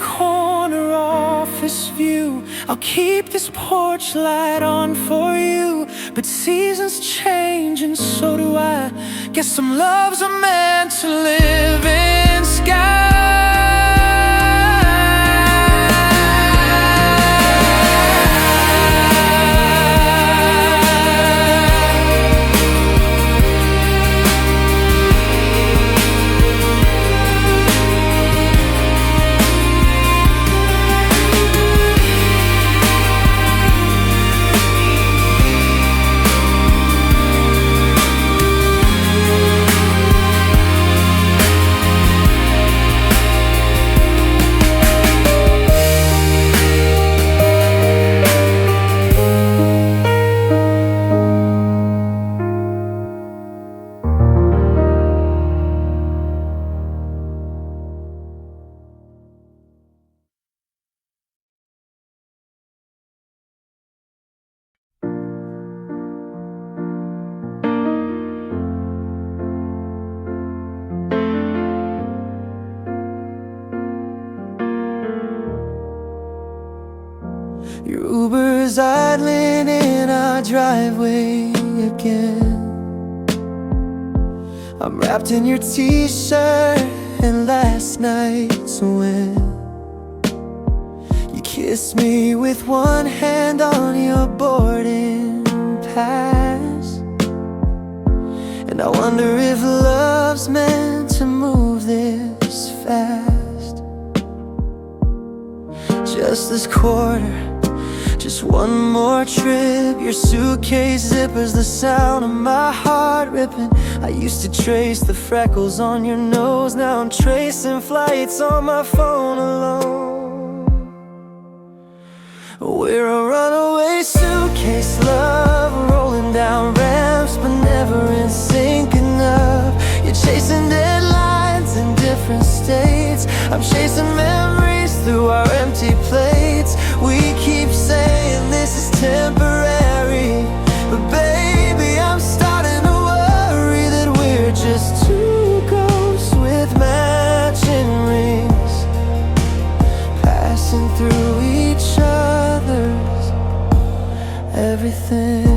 corner office view. I'll keep this porch light on for you. But seasons change and so do I. Guess some loves are meant to live in sky. Your Uber's idling in our driveway again. I'm wrapped in your t-shirt and last night's when you kissed me with one hand on your boarding pass. And I wonder if love's meant to move this fast. Just this quarter, just one more trip. Your suitcase zippers, the sound of my heart ripping. I used to trace the freckles on your nose. Now I'm tracing flights on my phone alone. We're a runaway suitcase love, rolling down ramps but never in sync enough. You're chasing deadlines in different states. I'm chasing memories through our empty plates. We keep saying this is temporary, but baby, I'm starting to worry that we're just two ghosts with matching rings, passing through each other's everything.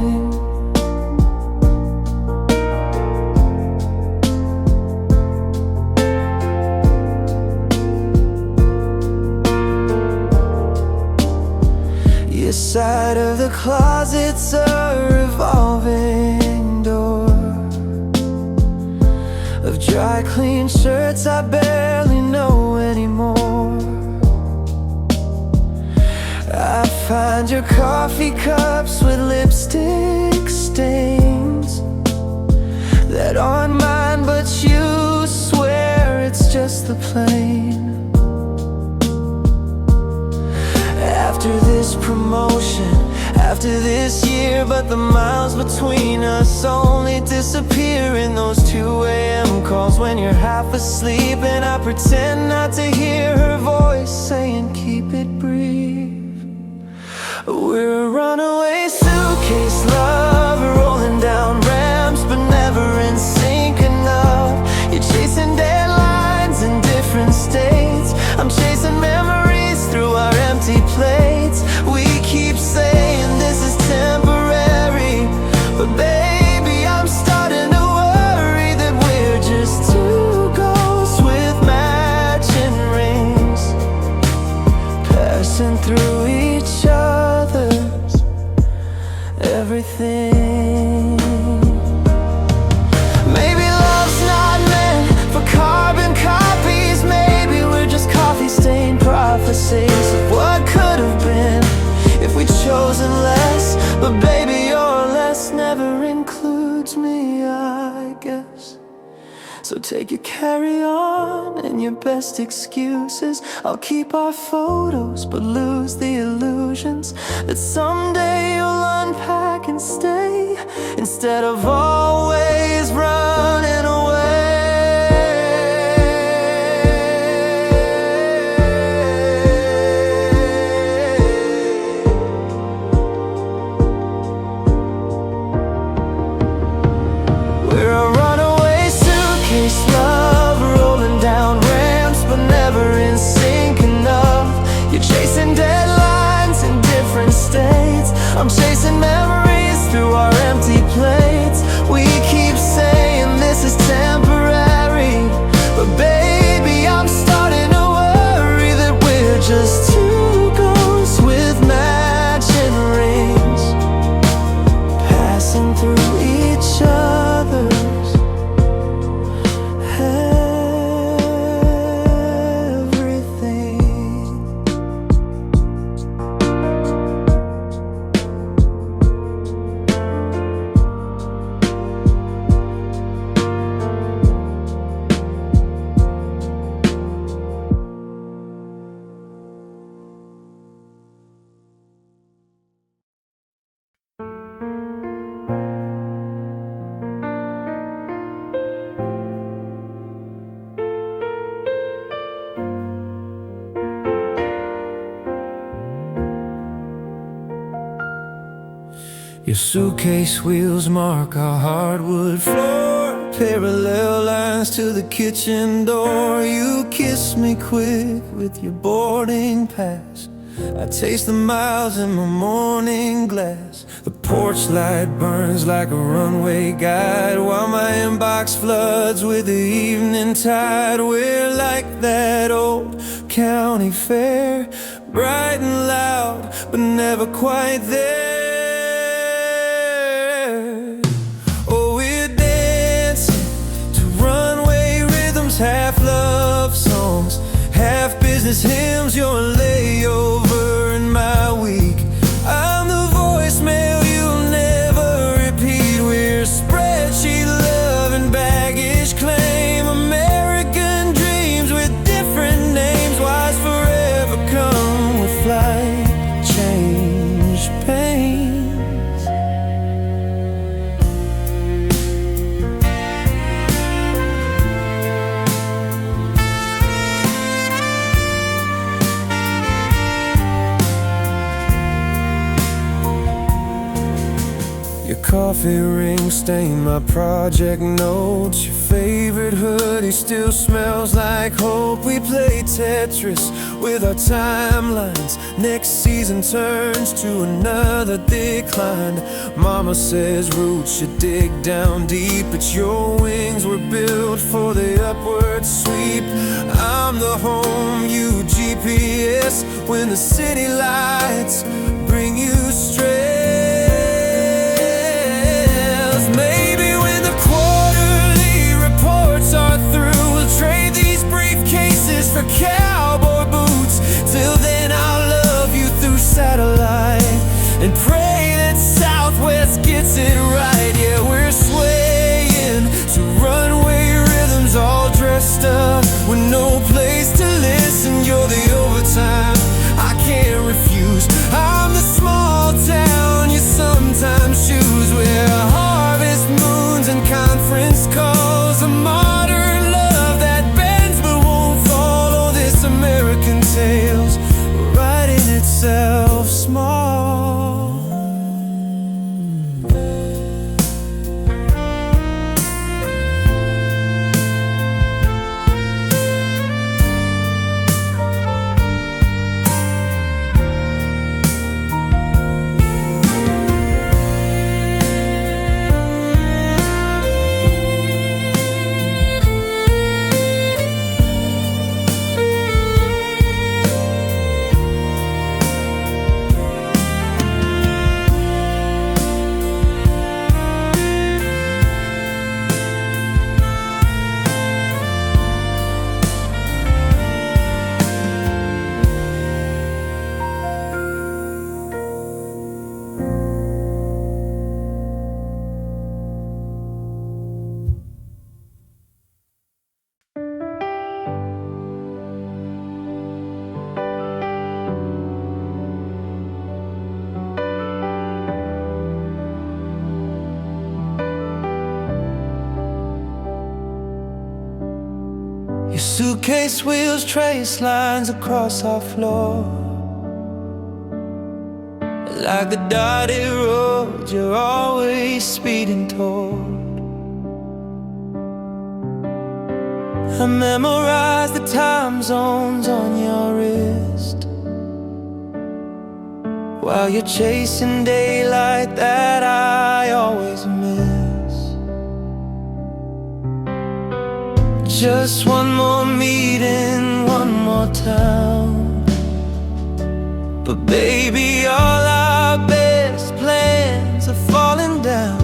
Side of the closet's a revolving door of dry clean shirts I barely know anymore. I find your coffee cups with lipstick stains that aren't mine, but you swear it's just the plane. After this promotion, after this year, but the miles between us only disappear in those 2 a.m. calls when you're half asleep and I pretend not to hear her voice saying keep it brief. We're a runaway suitcase love, rolling down ramps but never in sync enough. You're chasing deadlines in different states. I'm chasing memories through our empty plates. We keep saying this is temporary, but baby, I'm starting to worry that we're just two ghosts with matching rings, passing through each other's everything. Maybe love's not meant for carbon copies. Maybe we're just coffee-stained prophecies of what could have been if we'd chosen less. But baby, your less never includes me, I guess. So take your carry-on and your best excuses. I'll keep our photos but lose the illusions that someday you'll unpack and stay instead of always running away. Love rolling down ramps but never in sync enough. Your suitcase wheels mark our hardwood floor, parallel lines to the kitchen door. You kiss me quick with your boarding pass. I taste the miles in my morning glass. The porch light burns like a runway guide, while my inbox floods with the evening tide. We're like that old county fair, bright and loud, but never quite there. Oh, we're dancing to runway rhythms, half love songs, half business hymns. You're a layover in my week. I'm the voicemail you'll never repeat. We're spreadsheet love and baggage claim, American dreams with different names. Why's forever come with flight change pains? Your coffee ring stained my project notes. Your favorite hoodie still smells like hope. We play Tetris with our timelines. Next season turns to another decline. Mama says roots should dig down deep, but your wings were built for the upward sweep. I'm the home you GPS when the city lights bring you stress. Maybe when the quarterly reports are through, we'll trade these briefcases for cowboy boots. Till then I'll love you through satellite and pray that Southwest gets it right. Yeah, we're swaying to runway rhythms, all dressed up with no place to listen. You're the overtime I can't refuse. I'm the small town you sometimes choose. We're harvest moons and conference calls, a modern love that bends but won't follow. This American tale's writing itself small. Your suitcase wheels trace lines across our floor, like the dotted road you're always speeding toward. I memorized the time zones on your wrist, while you're chasing daylight that I always miss. Just one more meeting, one more town, but baby, all our best plans are falling down.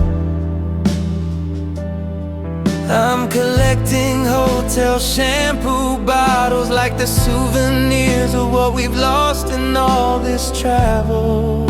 I'm collecting hotel shampoo bottles like the souvenirs of what we've lost in all this travel.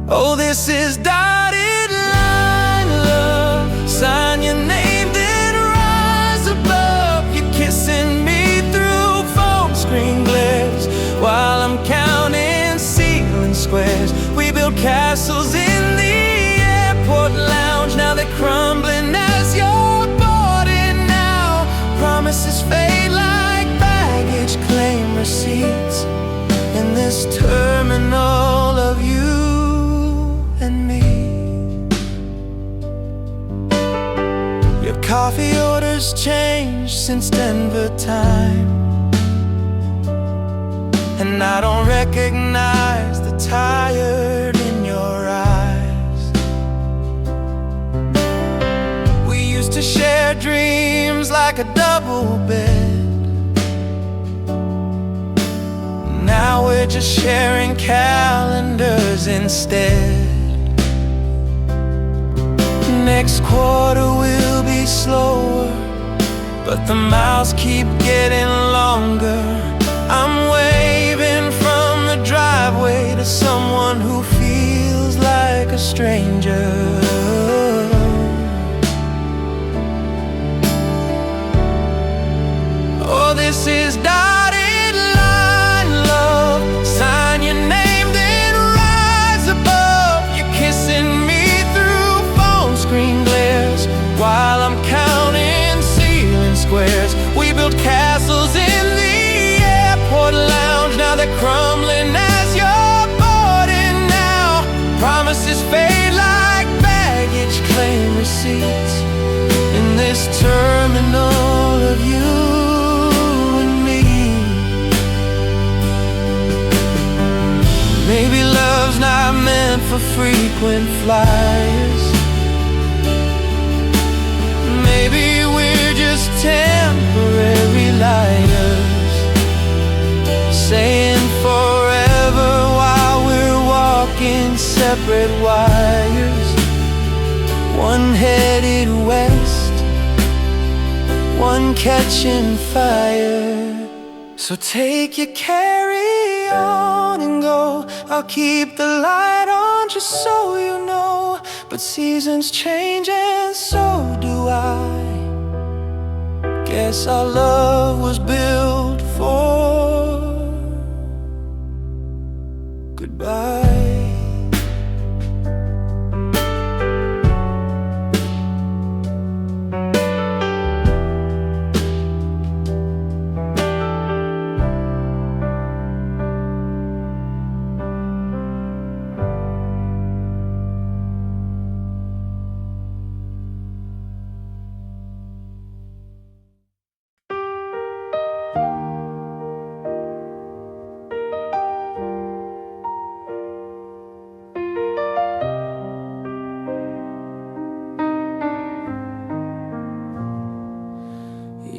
Oh, this is dotted line love. Sign your name, then rise above. You're kissing me through phone screen glares, while I'm counting ceiling squares. We built castles in the airport lounge. Now they're crumbling as you're boarding now. Promises fade like baggage claim receipts in this terminal Coffee orders changed since Denver time, and I don't recognize the tired in your eyes. We used to share dreams like a double bed. Now we're just sharing calendars instead. Next quarter will be slower, but the miles keep getting longer. I'm waving from the driveway to someone who feels like a stranger. Oh, this is dotted line love. Sign your name, then rise above. You're kissing me through phone screen glares while I'm counting ceiling squares. We built castles in the airport lounge. Now they're crumbling as you're boarding now. Promises fade like baggage claim receipts in this terminal of you and me. Maybe love's not meant for frequent flyers. Maybe we're just temporary liars, saying forever while we're walking separate wires. One headed west, one catching fire. So take your carry on and go. I'll keep the light on just so you know. But seasons change and so do I. Guess our love was built for goodbye.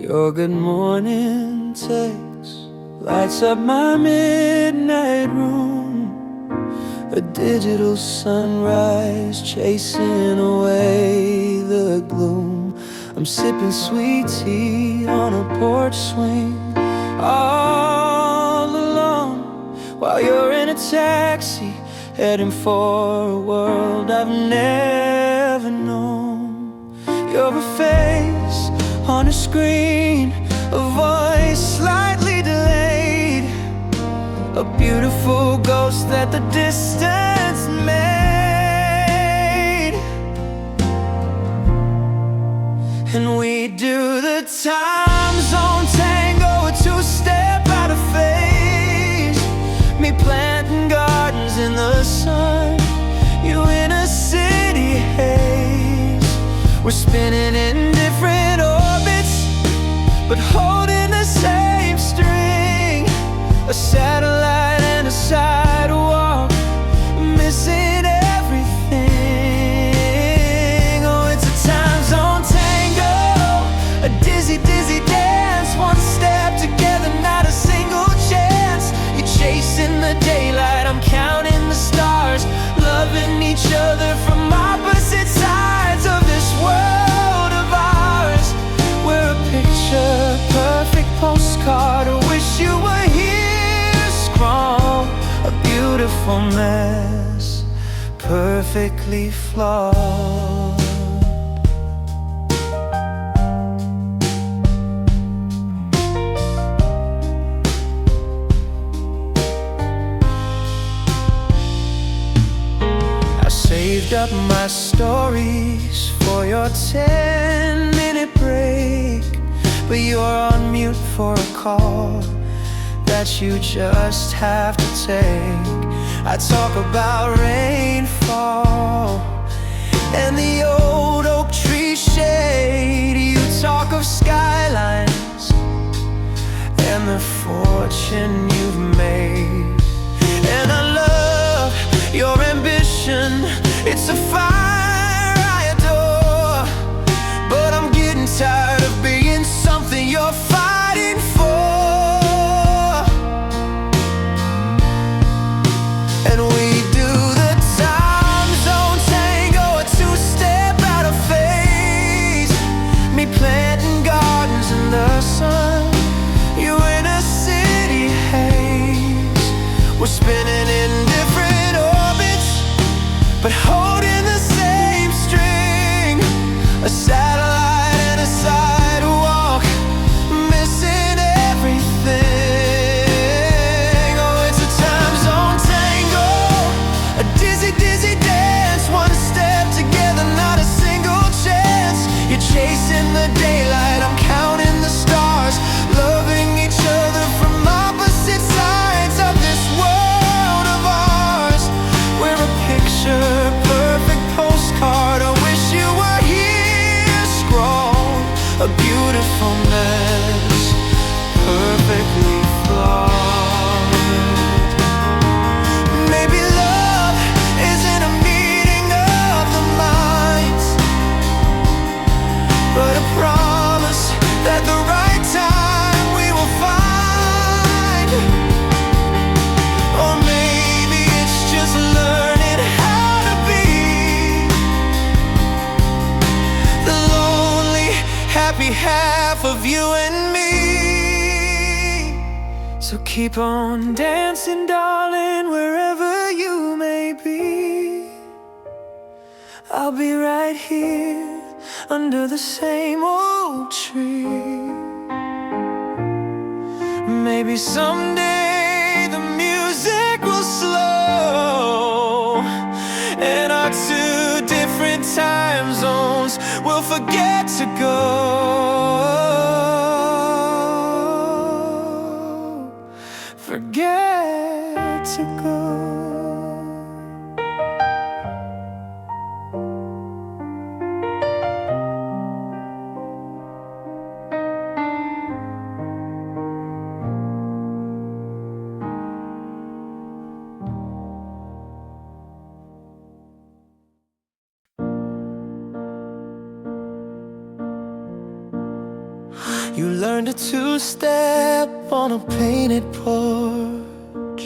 Your good morning text lights up my midnight room. A digital sunrise chasing away the gloom. I'm sipping sweet tea on a porch swing, all alone, while you're in a taxi heading for a world I've never known. You're a face on a screen, a voice slightly delayed, a beautiful ghost that the distance made. And we do the time zone tango, a two-step out of phase. Me planting gardens in the sun, you in a city haze. We're spinning in different orbits, but holding the same string. A satellite and a sidewalk, missing everything. Oh, it's a time zone tango, a dizzy, dizzy dance. One step together, not a single chance. You're chasing the daylight, I'm counting the stars, loving each other from opposite sides of this world of ours. We're a picture perfect postcard. I wish you were here, scrawled, a beautiful mess, perfectly flawed. I saved up my stories for your 10-minute break, but you're on mute for a call that you just have to take. I talk about rainfall and the old oak tree shade We're spinning in different orbits, but holding the same string. A satellite and a sidewalk, missing everything. Oh, it's a time zone tango, a dizzy, dizzy dance. One step together, not a single chance. You're chasing the daylight, I'm counting the stars, loving each other from opposite sides of this world of ours. We're a picture perfect postcard. I wish you were here, scrawled, a beautiful mess, perfectly flawed. Maybe love isn't a meeting of the minds, but a promise that the right time we will find. Or maybe it's just learning how to be the lonely, happy half of you and me. So keep on dancing, darling, wherever you may be. I'll be right here under the same old tree. Maybe someday the music will slow, and our two different time zones will forget to go. Forget to go. You learned a two-step on a painted porch,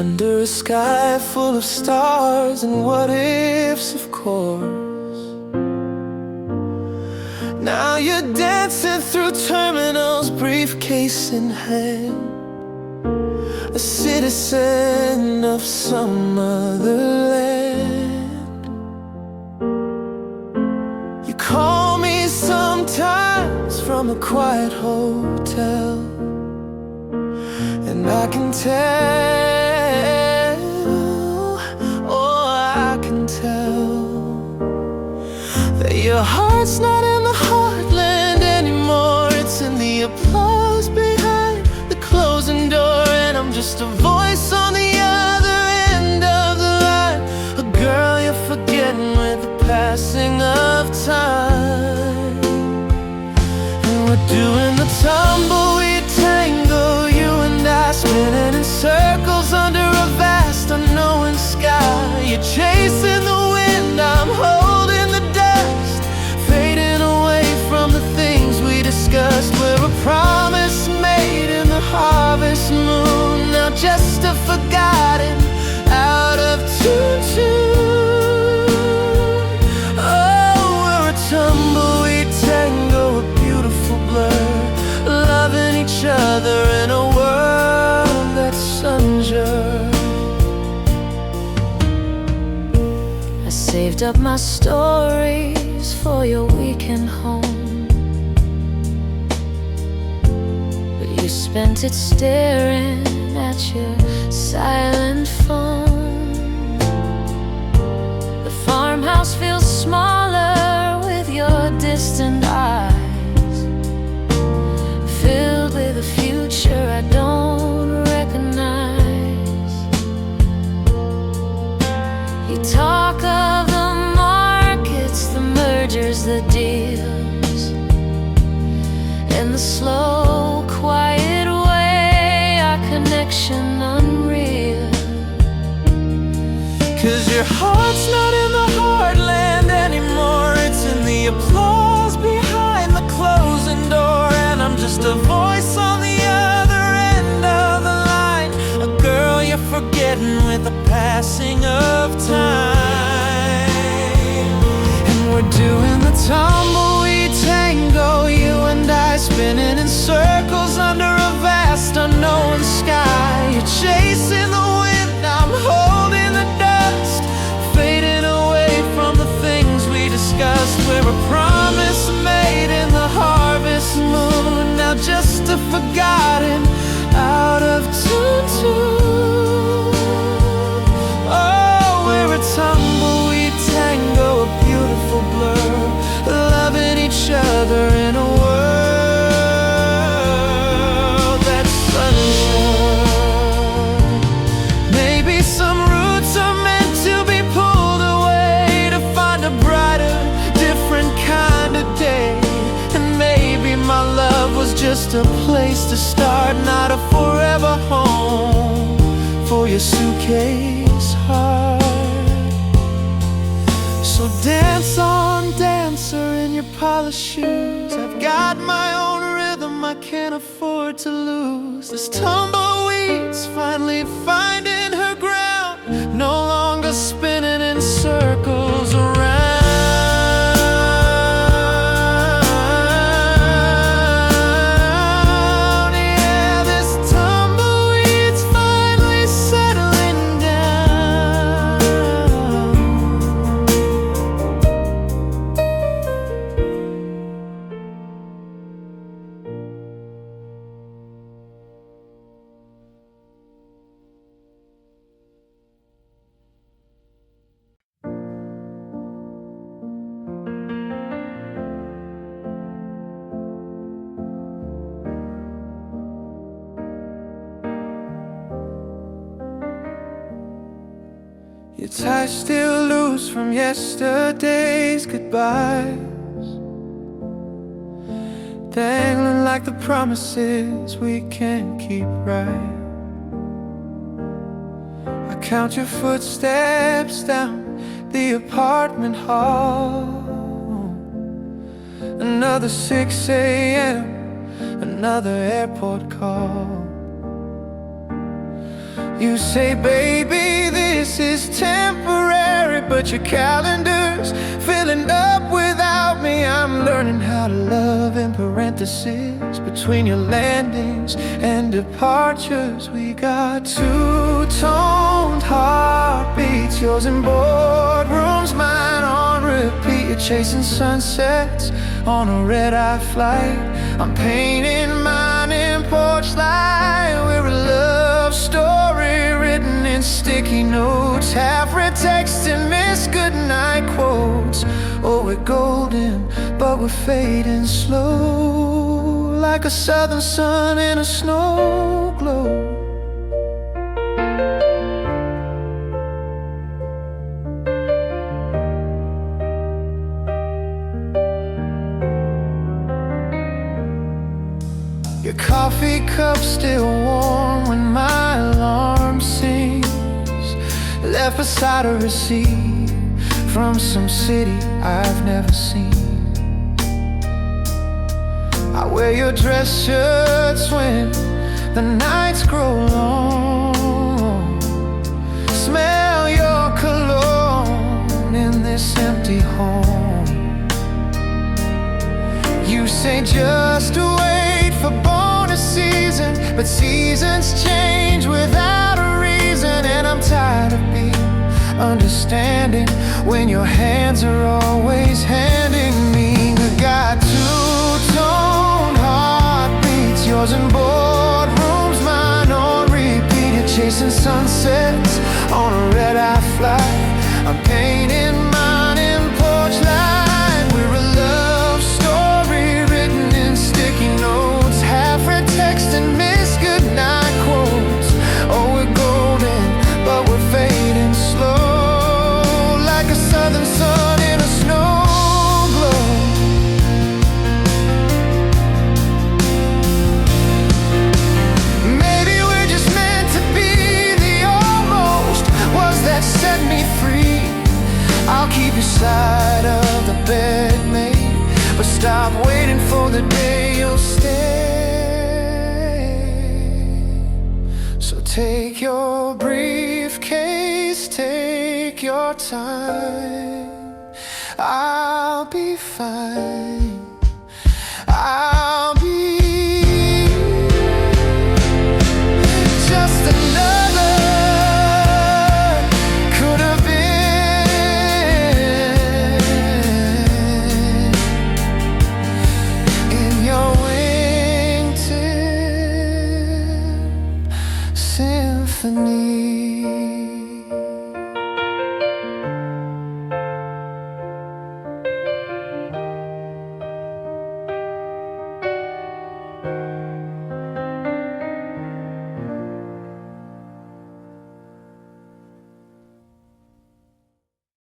under a sky full of stars and what-ifs, of course. Now you're dancing through terminals, briefcase in hand, a citizen of some other land. You call me sometimes from a quiet hotel, and I can tell, oh, I can tell that your heart's not in the heartland anymore. It's in the applause behind the closing door, and I'm just a voice on the other end of the line, a girl you're forgetting with the passing of time. And we're doing the tumbleweed tango, you and I spinning in circles under a vast unknown sky. You're chasing the wind, I'm holding the dust, fading away from the things we discussed. We're a promise made in the harvest moon, now just a forgotten, out of tune. Oh, we're a tumbleweed tango, a beautiful blur, loving each other in a world that's unsure. I saved up my stories for your weekend home, but you spent it staring at your silent phone. The farmhouse feels smaller with your distant eyes, filled with a future I don't recognize. You talk of the markets, the mergers, the deals, and the slow, quiet way our connection unreal. 'Cause your heart's not in the heartland anymore, it's in the applause behind the closing door, and I'm just a voice on the other end of the line, a girl you're forgetting with the passing of time. And we're doing the tumbleweed tango, you and I spinning in circles under a vast unknown sky. discussed. We're a promise made in the harvest moon, now just a forgotten, out of tune. Oh, we're a tumbleweed tango, a beautiful blur, loving each other in a world that's sunshine. Maybe some roots are meant to be pulled away to find a brighter, different kind of day. And maybe my love was just a place to start, not a forever home for your suitcase heart. So dance on, dancer, in your polished shoes. I've got my own rhythm I can't afford to lose. This tumbleweed's finally finding her ground, no longer spinning in circles around. Yeah, this tumbleweed's finally settling down. Your tie still loose from yesterday's goodbyes, dangling like the promises we can't keep right. I count your footsteps down the apartment hall. Another 6 a.m., another airport call. You say, baby, this is temporary, but your calendar's filling up without me. I'm learning how to love in parentheses between your landings and departures. We got two-toned heartbeats, yours in boardrooms, mine on repeat. You're chasing sunsets on a red-eye flight. I'm painting mine in porch light. We're a love story written in sticky notes, half-read text and missed goodnight quotes. Oh, we're golden, but we're fading slow, like a southern sun in a snow globe. Your coffee cup still warm when my alarm sings, left beside a receipt from some city I've never seen. I wear your dress shirts when the nights grow long, smell your cologne in this empty home. You say just wait for bonus season, but seasons change without a reason. And I'm tired of being understanding when your hands are always handing me. We got two-toned heartbeats, yours in boardrooms, mine on repeat. You're chasing sunsets on a red-eye flight. I'm painting mine in porch light. We're a love story written in sticky notes, half-read text and missed goodnight quotes. Oh, we're golden, but we're fading slow, like a southern sun in a snow globe. Maybe we're just meant to be. The almost was that set me free. I'll keep your side of the bed made, but stop waiting for the day you'll stay. So take your briefcase, take your time, I'll be fine.